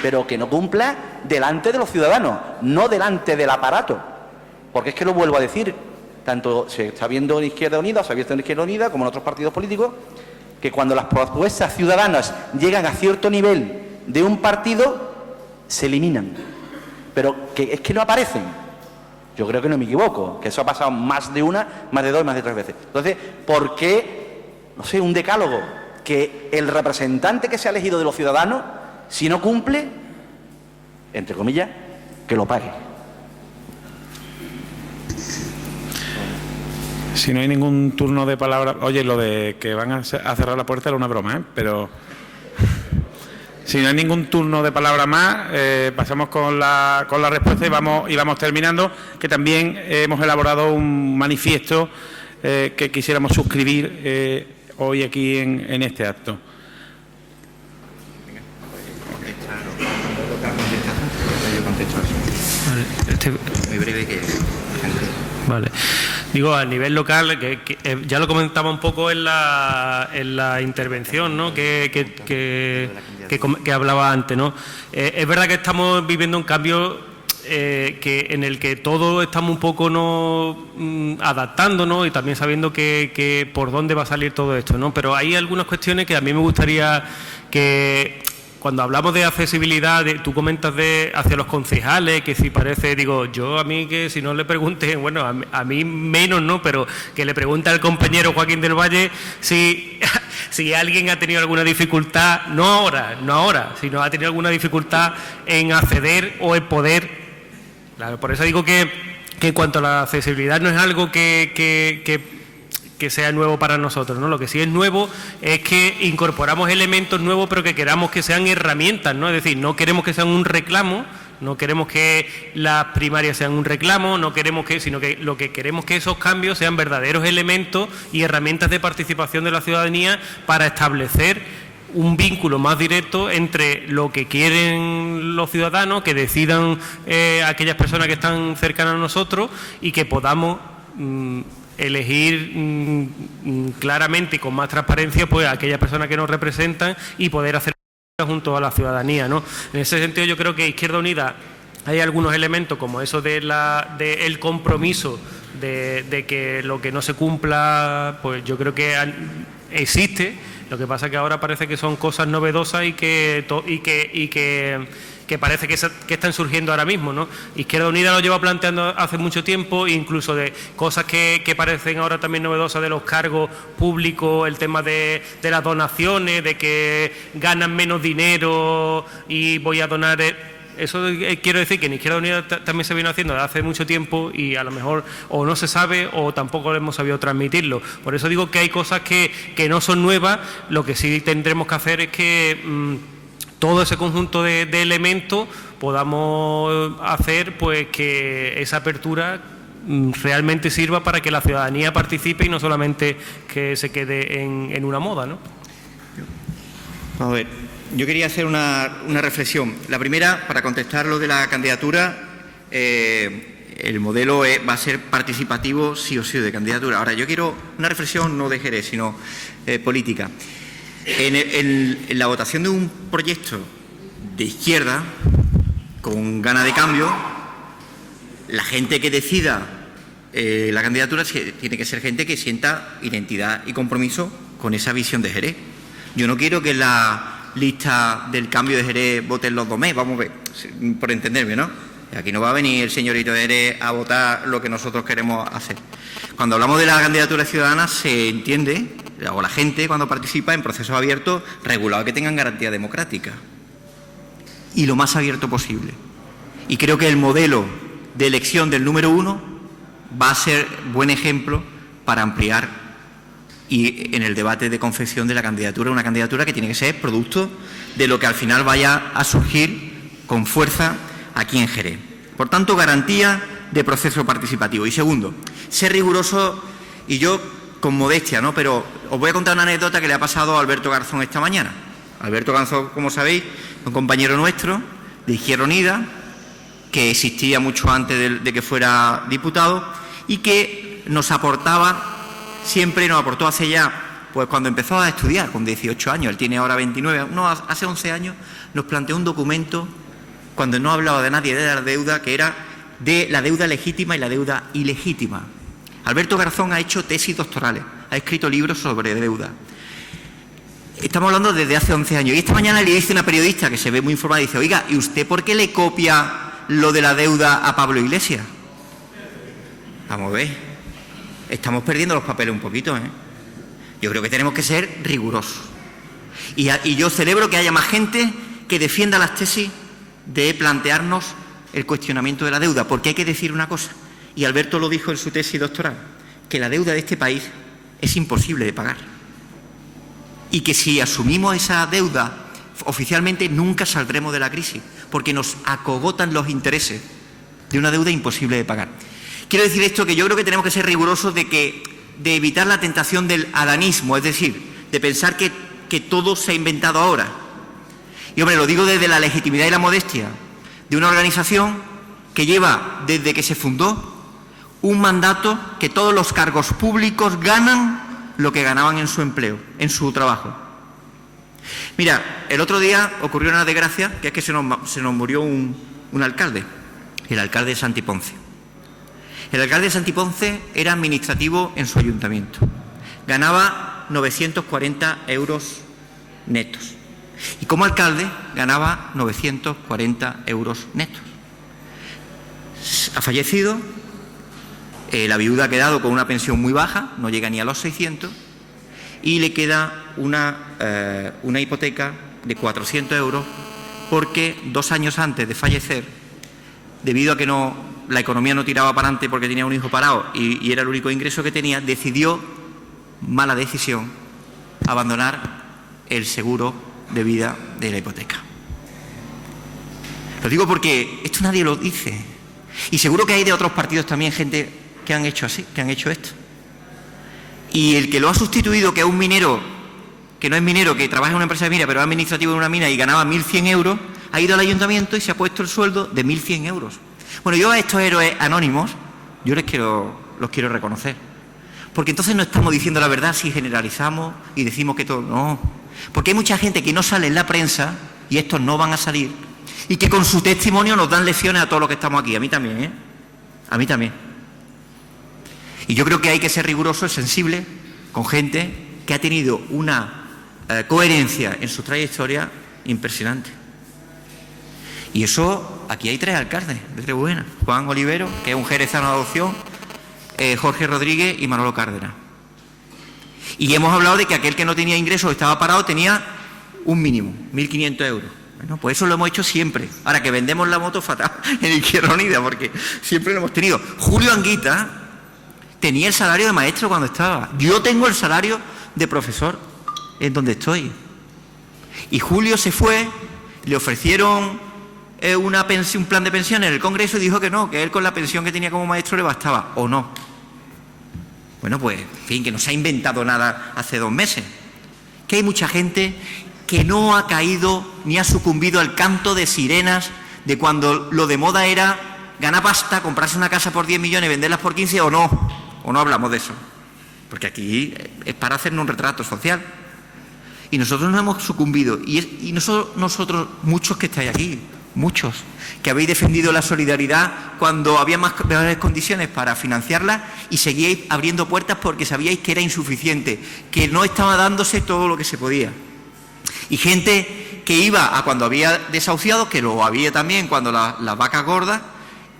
pero que no cumpla delante de los ciudadanos, no delante del aparato? Porque es que lo vuelvo a decir, tanto se está viendo en Izquierda Unida, se ha visto en Izquierda Unida como en otros partidos políticos, que cuando las propuestas ciudadanas llegan a cierto nivel de un partido, se eliminan. Pero que es que no aparecen. Yo creo que no me equivoco, que eso ha pasado más de una, más de dos, más de tres veces. Entonces, ¿por qué, no sé, un decálogo? Que el representante que se ha elegido de los ciudadanos, si no cumple, entre comillas, que lo pague. Si no hay ningún turno de palabra... Oye, lo de que van a cerrar la puerta era una broma, ¿eh? Pero Si no hay ningún turno de palabra más, pasamos con la respuesta y vamos terminando, que también hemos elaborado un manifiesto que quisiéramos suscribir hoy aquí en este acto. Muy breve que... Vale. Digo, a nivel local, que ya lo comentaba un poco en la intervención, ¿no? que hablaba antes, ¿no? Es verdad que estamos viviendo un cambio en el que todos estamos un poco adaptándonos y también sabiendo que por dónde va a salir todo esto, ¿no? Pero hay algunas cuestiones que a mí me gustaría que... Cuando hablamos de accesibilidad, tú comentas hacia los concejales, que si parece, digo, yo a mí que si no le pregunte, bueno, a mí menos, ¿no? Pero que le pregunte al compañero Joaquín del Valle si alguien ha tenido alguna dificultad, no ahora, sino ha tenido alguna dificultad en acceder o en poder. Claro, por eso digo que en cuanto a la accesibilidad no es algo que sea nuevo para nosotros, ¿no? Lo que sí es nuevo es que incorporamos elementos nuevos, pero que queramos que sean herramientas, ¿no? Es decir, no queremos que sean un reclamo, no queremos que las primarias sean un reclamo, sino que lo que queremos que esos cambios sean verdaderos elementos y herramientas de participación de la ciudadanía para establecer un vínculo más directo entre lo que quieren los ciudadanos, que decidan aquellas personas que están cercanas a nosotros y que podamos elegir claramente y con más transparencia pues a aquellas personas que nos representan y poder hacer junto a la ciudadanía, ¿no? En ese sentido yo creo que Izquierda Unida hay algunos elementos como eso de el compromiso de que lo que no se cumpla, pues yo creo que existe. Lo que pasa es que ahora parece que son cosas novedosas y que parece que están surgiendo ahora mismo, ¿no? Izquierda Unida lo lleva planteando hace mucho tiempo, incluso de cosas que parecen ahora también novedosas de los cargos públicos, el tema de las donaciones, de que ganan menos dinero y voy a donar. Eso quiero decir que en Izquierda Unida también se viene haciendo desde hace mucho tiempo y a lo mejor o no se sabe o tampoco hemos sabido transmitirlo. Por eso digo que hay cosas que no son nuevas. Lo que sí tendremos que hacer es que todo ese conjunto de elementos podamos hacer pues que esa apertura realmente sirva para que la ciudadanía participe y no solamente que se quede en una moda, ¿no? A ver, yo quería hacer una reflexión. La primera, para contestar lo de la candidatura, el modelo va a ser participativo sí o sí de candidatura. Ahora, yo quiero una reflexión no de Jerez, sino política. En la votación de un proyecto de izquierda, con ganas de cambio, la gente que decida la candidatura tiene que ser gente que sienta identidad y compromiso con esa visión de Jerez. Yo no quiero que la lista del cambio de Jerez voten los Domés, vamos a ver, por entenderme, ¿no? Aquí no va a venir el señorito de Jerez a votar lo que nosotros queremos hacer. Cuando hablamos de la candidatura ciudadana se entiende, o la gente cuando participa en procesos abiertos, regulados que tengan garantía democrática y lo más abierto posible. Y creo que el modelo de elección del número 1 va a ser buen ejemplo para ampliar y en el debate de confección de la candidatura, una candidatura que tiene que ser producto de lo que al final vaya a surgir con fuerza aquí en Jerez. Por tanto, garantía de proceso participativo. Y segundo, ser riguroso, y yo con modestia, ¿no? Pero os voy a contar una anécdota que le ha pasado a Alberto Garzón esta mañana. Alberto Garzón, como sabéis, un compañero nuestro de Izquierda Unida, que existía mucho antes de que fuera diputado y que nos aportaba siempre, nos aportó hace ya, pues cuando empezó a estudiar, con 18 años, él tiene ahora 29, no, hace 11 años, nos planteó un documento, cuando no hablaba de nadie de la deuda, que era de la deuda legítima y la deuda ilegítima. Alberto Garzón ha hecho tesis doctorales, ha escrito libros sobre deuda. Estamos hablando desde hace 11 años. Y esta mañana le dice una periodista que se ve muy informada, dice, oiga, ¿y usted por qué le copia lo de la deuda a Pablo Iglesias? Vamos a ver. Estamos perdiendo los papeles un poquito, ¿eh? Yo creo que tenemos que ser rigurosos. Y yo celebro que haya más gente que defienda las tesis de plantearnos el cuestionamiento de la deuda, porque hay que decir una cosa, y Alberto lo dijo en su tesis doctoral, que la deuda de este país es imposible de pagar. Y que si asumimos esa deuda oficialmente nunca saldremos de la crisis, porque nos acogotan los intereses de una deuda imposible de pagar. Quiero decir esto, que yo creo que tenemos que ser rigurosos de evitar la tentación del adanismo, es decir, de pensar que todo se ha inventado ahora. Y hombre, lo digo desde la legitimidad y la modestia de una organización que lleva, desde que se fundó, un mandato que todos los cargos públicos ganan lo que ganaban en su empleo, en su trabajo. Mira, el otro día ocurrió una desgracia, que es que se nos murió un alcalde, el alcalde de Santiponce. El alcalde de Santiponce era administrativo en su ayuntamiento. Ganaba 940 euros netos. Y como alcalde ganaba 940 euros netos. Ha fallecido, la viuda ha quedado con una pensión muy baja, no llega ni a los 600, y le queda una hipoteca de 400 euros porque 2 años antes de fallecer, debido a que la economía no tiraba para adelante porque tenía un hijo parado y era el único ingreso que tenía, decidió, mala decisión, abandonar el seguro de vida de la hipoteca. Lo digo porque esto nadie lo dice. Y seguro que hay de otros partidos también gente que han hecho así, que han hecho esto. Y el que lo ha sustituido, que es un minero, que no es minero, que trabaja en una empresa de mina, pero es administrativo en una mina y ganaba 1.100 euros, ha ido al ayuntamiento y se ha puesto el sueldo de 1.100 euros. Bueno, yo a estos héroes anónimos, yo los quiero reconocer. Porque entonces no estamos diciendo la verdad si generalizamos y decimos que todo... No, porque hay mucha gente que no sale en la prensa, y estos no van a salir, y que con su testimonio nos dan lecciones a todos los que estamos aquí. A mí también, ¿eh? A mí también. Y yo creo que hay que ser riguroso y sensible con gente que ha tenido una coherencia en su trayectoria impresionante. Y eso, aquí hay 3 alcaldes de Trebuena: Juan Olivero, que es un jerezano de adopción, Jorge Rodríguez y Manolo Cárdenas. Y hemos hablado de que aquel que no tenía ingresos, estaba parado, tenía un mínimo, 1.500 euros. Bueno, pues eso lo hemos hecho siempre. Ahora que vendemos la moto fatal en Izquierda Unida, porque siempre lo hemos tenido. Julio Anguita tenía el salario de maestro cuando estaba. Yo tengo el salario de profesor en donde estoy. Y Julio se fue, le ofrecieron un plan de pensión en el Congreso y dijo que no, que él con la pensión que tenía como maestro le bastaba, o no. Bueno, pues, en fin, que no se ha inventado nada hace 2 meses. Que hay mucha gente que no ha caído ni ha sucumbido al canto de sirenas de cuando lo de moda era ganar pasta, comprarse una casa por 10 millones, venderlas por 15 o no hablamos de eso. Porque aquí es para hacernos un retrato social. Y nosotros no hemos sucumbido. Y nosotros, muchos que estáis aquí, muchos, que habéis defendido la solidaridad cuando había mejores condiciones para financiarla y seguíais abriendo puertas porque sabíais que era insuficiente, que no estaba dándose todo lo que se podía. Y gente que iba a cuando había desahuciados, que lo había también cuando las vacas gordas,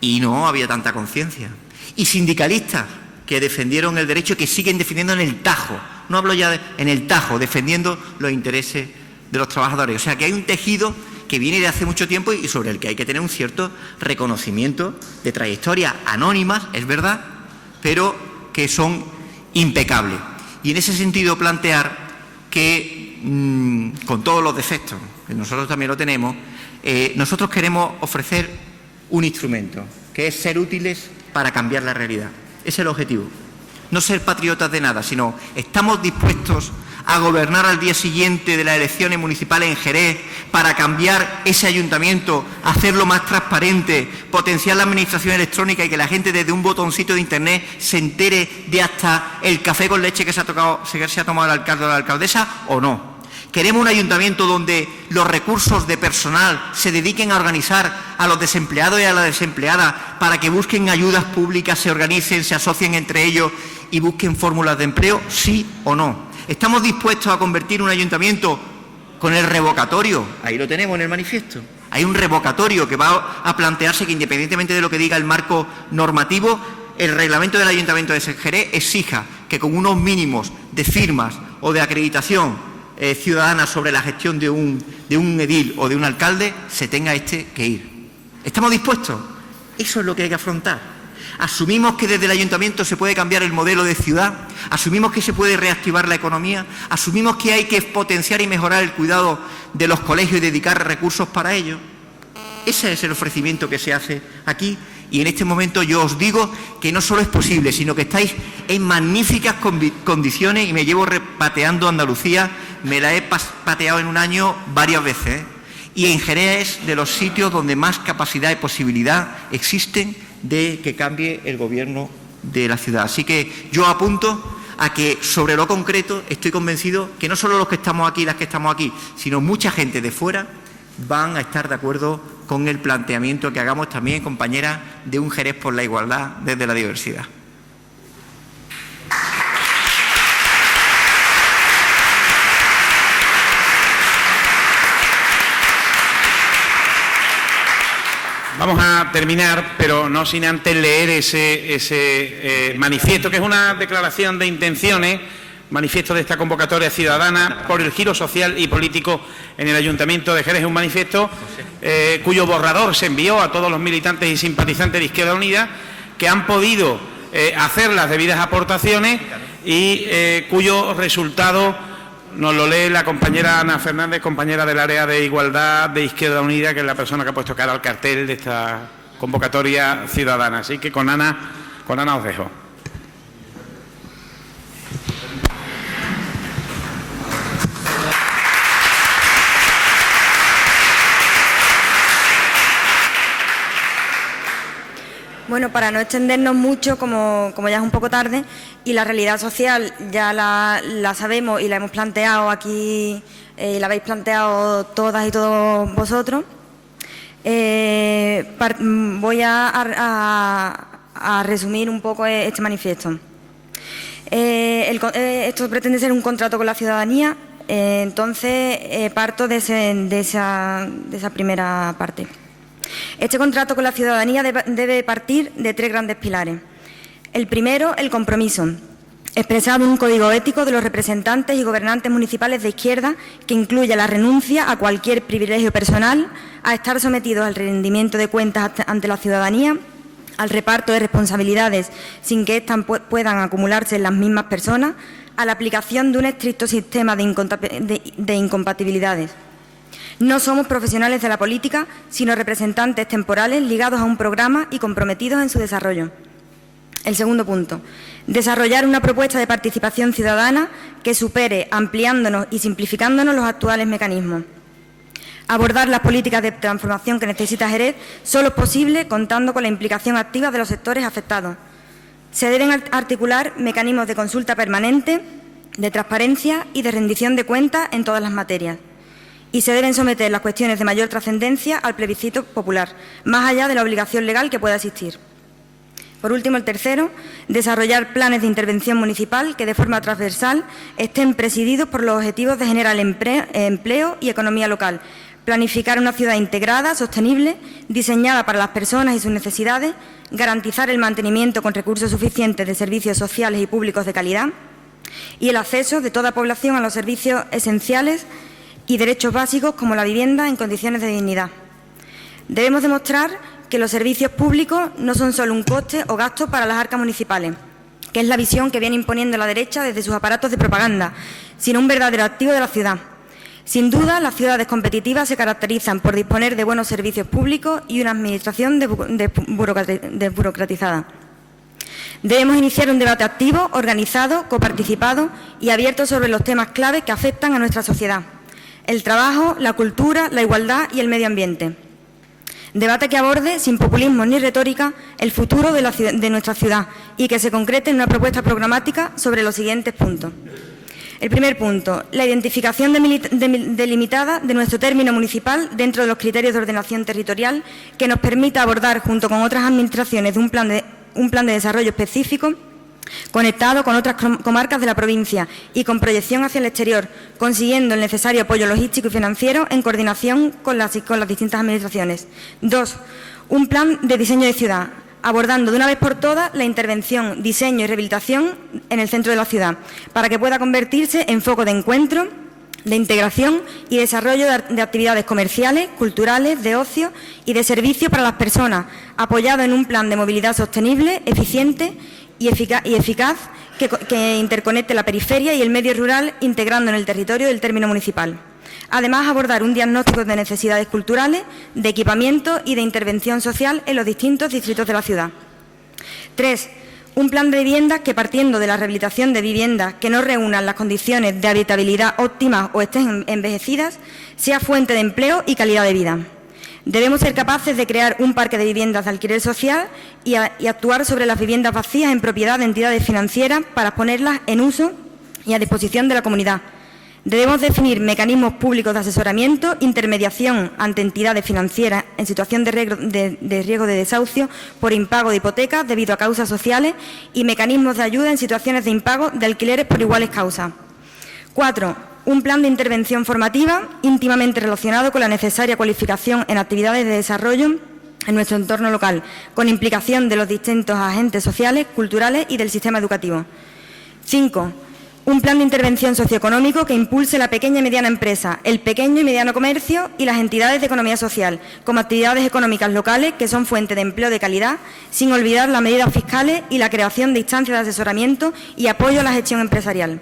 y no había tanta conciencia. Y sindicalistas que defendieron el derecho y que siguen defendiendo en el tajo, no hablo ya en el tajo, defendiendo los intereses de los trabajadores. O sea que hay un tejido que viene de hace mucho tiempo y sobre el que hay que tener un cierto reconocimiento de trayectorias anónimas, es verdad, pero que son impecables. Y en ese sentido plantear que, con todos los defectos, que nosotros también lo tenemos, nosotros queremos ofrecer un instrumento, que es ser útiles para cambiar la realidad. Ese es el objetivo. No ser patriotas de nada, sino estamos dispuestos a gobernar al día siguiente de las elecciones municipales en Jerez para cambiar ese ayuntamiento, hacerlo más transparente, potenciar la administración electrónica y que la gente desde un botoncito de internet se entere de hasta el café con leche que se ha tomado el alcalde o la alcaldesa, o no. Queremos un ayuntamiento donde los recursos de personal se dediquen a organizar a los desempleados y a las desempleadas para que busquen ayudas públicas, se organicen, se asocien entre ellos y busquen fórmulas de empleo, sí o no. ¿Estamos dispuestos a convertir un ayuntamiento con el revocatorio? Ahí lo tenemos en el manifiesto. Hay un revocatorio que va a plantearse que, independientemente de lo que diga el marco normativo, el reglamento del Ayuntamiento de Jerez exija que con unos mínimos de firmas o de acreditación ciudadana sobre la gestión de un edil o de un alcalde se tenga que ir. ¿Estamos dispuestos? Eso es lo que hay que afrontar. Asumimos que desde el ayuntamiento se puede cambiar el modelo de ciudad, asumimos que se puede reactivar la economía, asumimos que hay que potenciar y mejorar el cuidado de los colegios y dedicar recursos para ello. Ese es el ofrecimiento que se hace aquí y en este momento yo os digo que no solo es posible, sino que estáis en magníficas condiciones y me llevo repateando Andalucía, me la he pateado en un año varias veces, y en Jerez es de los sitios donde más capacidad y posibilidad existen de que cambie el gobierno de la ciudad. Así que yo apunto a que sobre lo concreto estoy convencido que no solo los que estamos aquí y las que estamos aquí, sino mucha gente de fuera van a estar de acuerdo con el planteamiento que hagamos también, compañeras, de un Jerez por la igualdad desde la diversidad. Vamos a terminar, pero no sin antes leer ese manifiesto, que es una declaración de intenciones, manifiesto de esta convocatoria ciudadana por el giro social y político en el Ayuntamiento de Jerez. Es un manifiesto cuyo borrador se envió a todos los militantes y simpatizantes de Izquierda Unida, que han podido hacer las debidas aportaciones y cuyo resultado nos lo lee la compañera Ana Fernández, compañera del área de igualdad de Izquierda Unida, que es la persona que ha puesto cara al cartel de esta convocatoria ciudadana. Así que con Ana os dejo. Bueno, para no extendernos mucho, como ya es un poco tarde, y la realidad social ya la sabemos y la hemos planteado aquí, la habéis planteado todas y todos vosotros, voy a resumir un poco este manifiesto. Esto pretende ser un contrato con la ciudadanía, entonces parto de esa primera parte. Este contrato con la ciudadanía debe partir de tres grandes pilares. El primero, el compromiso, expresado en un código ético de los representantes y gobernantes municipales de izquierda, que incluye la renuncia a cualquier privilegio personal, a estar sometidos al rendimiento de cuentas ante la ciudadanía, al reparto de responsabilidades sin que éstas puedan acumularse en las mismas personas, a la aplicación de un estricto sistema de incompatibilidades. No somos profesionales de la política, sino representantes temporales ligados a un programa y comprometidos en su desarrollo. El segundo punto, desarrollar una propuesta de participación ciudadana que supere, ampliándonos y simplificándonos los actuales mecanismos. Abordar las políticas de transformación que necesita Jerez solo es posible contando con la implicación activa de los sectores afectados. Se deben articular mecanismos de consulta permanente, de transparencia y de rendición de cuentas en todas las materias. Y se deben someter las cuestiones de mayor trascendencia al plebiscito popular, más allá de la obligación legal que pueda existir. Por último, el tercero, desarrollar planes de intervención municipal que de forma transversal estén presididos por los objetivos de generar empleo y economía local, planificar una ciudad integrada, sostenible, diseñada para las personas y sus necesidades, garantizar el mantenimiento con recursos suficientes de servicios sociales y públicos de calidad y el acceso de toda población a los servicios esenciales y derechos básicos como la vivienda en condiciones de dignidad. Debemos demostrar que los servicios públicos no son solo un coste o gasto para las arcas municipales, que es la visión que viene imponiendo la derecha desde sus aparatos de propaganda, sino un verdadero activo de la ciudad. Sin duda, las ciudades competitivas se caracterizan por disponer de buenos servicios públicos y una administración desburocratizada. Debemos iniciar un debate activo, organizado, coparticipado y abierto sobre los temas clave que afectan a nuestra sociedad: el trabajo, la cultura, la igualdad y el medio ambiente. Debate que aborde, sin populismo ni retórica, el futuro de nuestra ciudad y que se concrete en una propuesta programática sobre los siguientes puntos. El primer punto, la identificación delimitada de nuestro término municipal dentro de los criterios de ordenación territorial que nos permita abordar, junto con otras administraciones, de un plan de desarrollo específico conectado con otras comarcas de la provincia y con proyección hacia el exterior, consiguiendo el necesario apoyo logístico y financiero en coordinación con las distintas administraciones. 2. Un plan de diseño de ciudad, abordando de una vez por todas la intervención, diseño y rehabilitación en el centro de la ciudad, para que pueda convertirse en foco de encuentro de integración y desarrollo de actividades comerciales, culturales, de ocio y de servicio para las personas, apoyado en un plan de movilidad sostenible, eficiente y eficaz que interconecte la periferia y el medio rural, integrando en el territorio del término municipal. Además, abordar un diagnóstico de necesidades culturales, de equipamiento y de intervención social en los distintos distritos de la ciudad. 3. Un plan de viviendas que, partiendo de la rehabilitación de viviendas que no reúnan las condiciones de habitabilidad óptimas o estén envejecidas, sea fuente de empleo y calidad de vida. Debemos ser capaces de crear un parque de viviendas de alquiler social y actuar sobre las viviendas vacías en propiedad de entidades financieras para ponerlas en uso y a disposición de la comunidad. Debemos definir mecanismos públicos de asesoramiento, intermediación ante entidades financieras en situación de riesgo de desahucio por impago de hipotecas debido a causas sociales y mecanismos de ayuda en situaciones de impago de alquileres por iguales causas. 4. Un plan de intervención formativa íntimamente relacionado con la necesaria cualificación en actividades de desarrollo en nuestro entorno local, con implicación de los distintos agentes sociales, culturales y del sistema educativo. 5. Un plan de intervención socioeconómico que impulse la pequeña y mediana empresa, el pequeño y mediano comercio y las entidades de economía social, como actividades económicas locales que son fuente de empleo de calidad, sin olvidar las medidas fiscales y la creación de instancias de asesoramiento y apoyo a la gestión empresarial.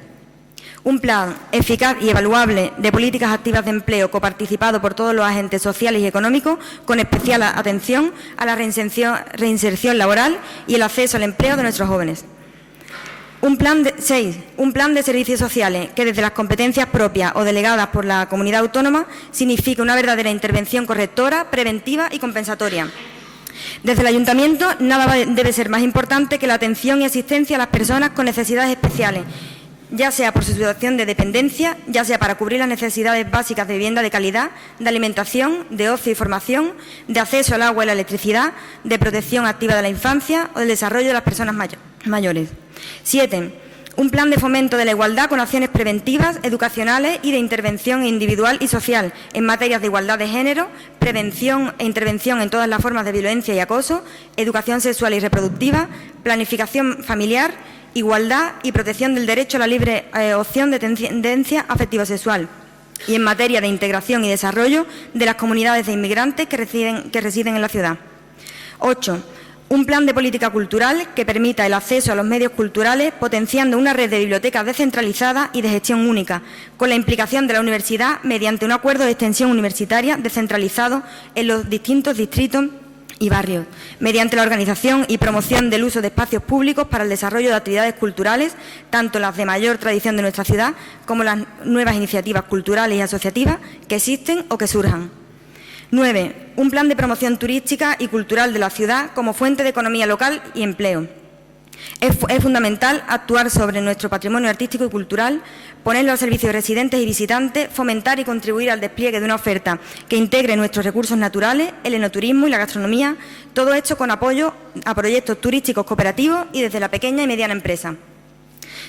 Un plan eficaz y evaluable de políticas activas de empleo coparticipado por todos los agentes sociales y económicos, con especial atención a la reinserción laboral y el acceso al empleo de nuestros jóvenes. 6. Un plan de servicios sociales que, desde las competencias propias o delegadas por la comunidad autónoma, signifique una verdadera intervención correctora, preventiva y compensatoria. Desde el Ayuntamiento, nada debe ser más importante que la atención y asistencia a las personas con necesidades especiales, ya sea por su situación de dependencia, ya sea para cubrir las necesidades básicas de vivienda de calidad, de alimentación, de ocio y formación, de acceso al agua y la electricidad, de protección activa de la infancia o del desarrollo de las personas mayores. 7. Un plan de fomento de la igualdad con acciones preventivas, educacionales y de intervención individual y social en materias de igualdad de género, prevención e intervención en todas las formas de violencia y acoso, educación sexual y reproductiva, planificación familiar, igualdad y protección del derecho a la libre opción de tendencia afectivo-sexual, y en materia de integración y desarrollo de las comunidades de inmigrantes que residen en la ciudad. 8. Un plan de política cultural que permita el acceso a los medios culturales, potenciando una red de bibliotecas descentralizadas y de gestión única, con la implicación de la universidad mediante un acuerdo de extensión universitaria descentralizado en los distintos distritos y barrios, mediante la organización y promoción del uso de espacios públicos para el desarrollo de actividades culturales, tanto las de mayor tradición de nuestra ciudad como las nuevas iniciativas culturales y asociativas que existen o que surjan. 9. Un plan de promoción turística y cultural de la ciudad como fuente de economía local y empleo. Es fundamental actuar sobre nuestro patrimonio artístico y cultural, ponerlo al servicio de residentes y visitantes, fomentar y contribuir al despliegue de una oferta que integre nuestros recursos naturales, el enoturismo y la gastronomía, todo esto con apoyo a proyectos turísticos cooperativos y desde la pequeña y mediana empresa.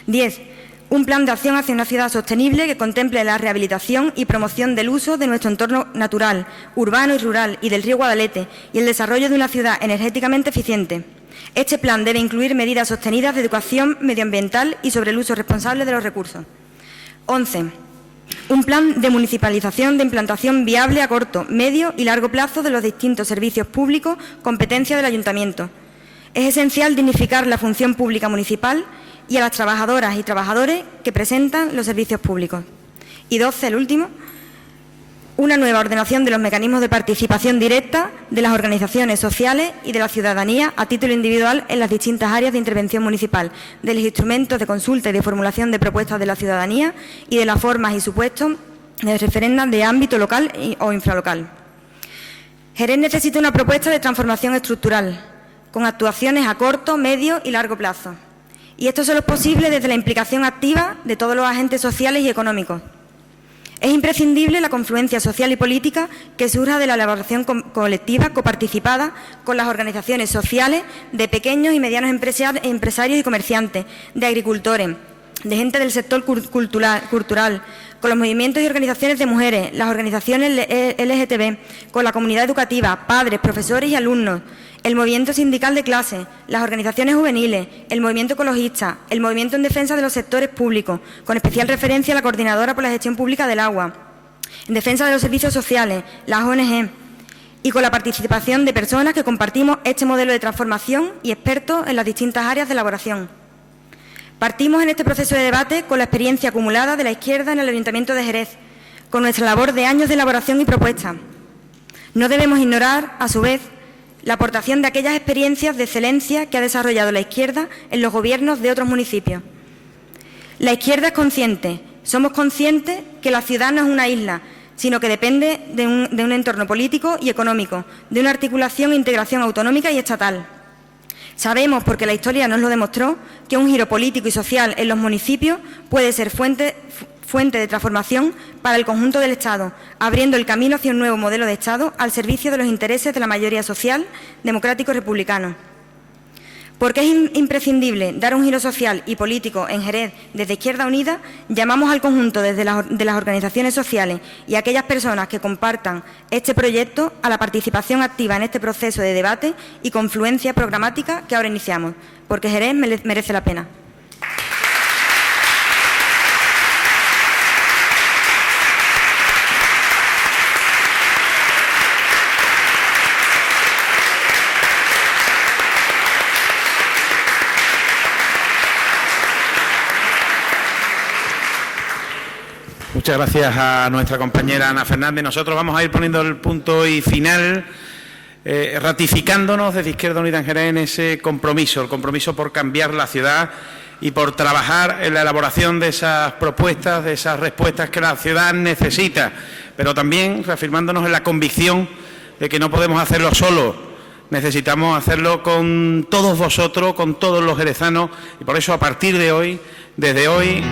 10. Un plan de acción hacia una ciudad sostenible que contemple la rehabilitación y promoción del uso de nuestro entorno natural, urbano y rural y del río Guadalete y el desarrollo de una ciudad energéticamente eficiente. Este plan debe incluir medidas sostenidas de educación medioambiental y sobre el uso responsable de los recursos. 11. Un plan de municipalización de implantación viable a corto, medio y largo plazo de los distintos servicios públicos, competencia del Ayuntamiento. Es esencial dignificar la función pública municipal y a las trabajadoras y trabajadores que presentan los servicios públicos. Y 12, el último, una nueva ordenación de los mecanismos de participación directa de las organizaciones sociales y de la ciudadanía a título individual en las distintas áreas de intervención municipal, de los instrumentos de consulta y de formulación de propuestas de la ciudadanía y de las formas y supuestos de referendas de ámbito local o infralocal. Jerez necesita una propuesta de transformación estructural, con actuaciones a corto, medio y largo plazo. Y esto solo es posible desde la implicación activa de todos los agentes sociales y económicos. Es imprescindible la confluencia social y política que surja de la elaboración colectiva coparticipada con las organizaciones sociales de pequeños y medianos empresarios y comerciantes, de agricultores, de gente del sector cultural, con los movimientos y organizaciones de mujeres, las organizaciones LGTB, con la comunidad educativa, padres, profesores y alumnos, el movimiento sindical de clase, las organizaciones juveniles, el movimiento ecologista, el movimiento en defensa de los sectores públicos, con especial referencia a la Coordinadora por la Gestión Pública del Agua, en defensa de los servicios sociales, las ONG, y con la participación de personas que compartimos este modelo de transformación y expertos en las distintas áreas de elaboración. Partimos en este proceso de debate con la experiencia acumulada de la izquierda en el Ayuntamiento de Jerez, con nuestra labor de años de elaboración y propuesta. No debemos ignorar, a su vez, la aportación de aquellas experiencias de excelencia que ha desarrollado la izquierda en los gobiernos de otros municipios. La izquierda es consciente, somos conscientes que la ciudad no es una isla, sino que depende de un entorno político y económico, de una articulación e integración autonómica y estatal. Sabemos, porque la historia nos lo demostró, que un giro político y social en los municipios puede ser fuente de transformación para el conjunto del Estado, abriendo el camino hacia un nuevo modelo de Estado al servicio de los intereses de la mayoría social, democrático y republicano. Porque es imprescindible dar un giro social y político en Jerez desde Izquierda Unida, llamamos al conjunto de las organizaciones sociales y a aquellas personas que compartan este proyecto a la participación activa en este proceso de debate y confluencia programática que ahora iniciamos, porque Jerez merece la pena. Muchas gracias a nuestra compañera Ana Fernández. Nosotros vamos a ir poniendo el punto y final, ratificándonos desde Izquierda Unida en Jerez en ese compromiso, el compromiso por cambiar la ciudad y por trabajar en la elaboración de esas propuestas, de esas respuestas que la ciudad necesita, pero también reafirmándonos en la convicción de que no podemos hacerlo solos. Necesitamos hacerlo con todos vosotros, con todos los jerezanos, y por eso a partir de hoy, desde hoy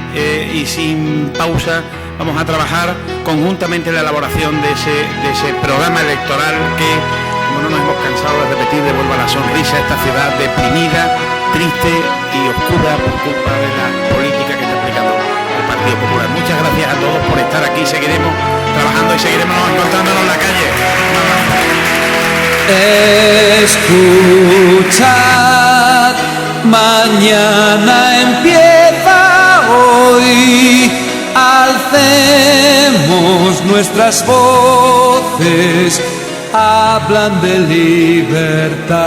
y sin pausa, vamos a trabajar conjuntamente en la elaboración de ese programa electoral que, como no nos hemos cansado de repetir, devuelva la sonrisa a esta ciudad deprimida, triste y oscura por culpa de la política que está aplicando el Partido Popular. Muchas gracias a todos por estar aquí, seguiremos trabajando y seguiremos encontrándonos en la calle. Escuchad, mañana empieza hoy, alcemos nuestras voces, hablan de libertad.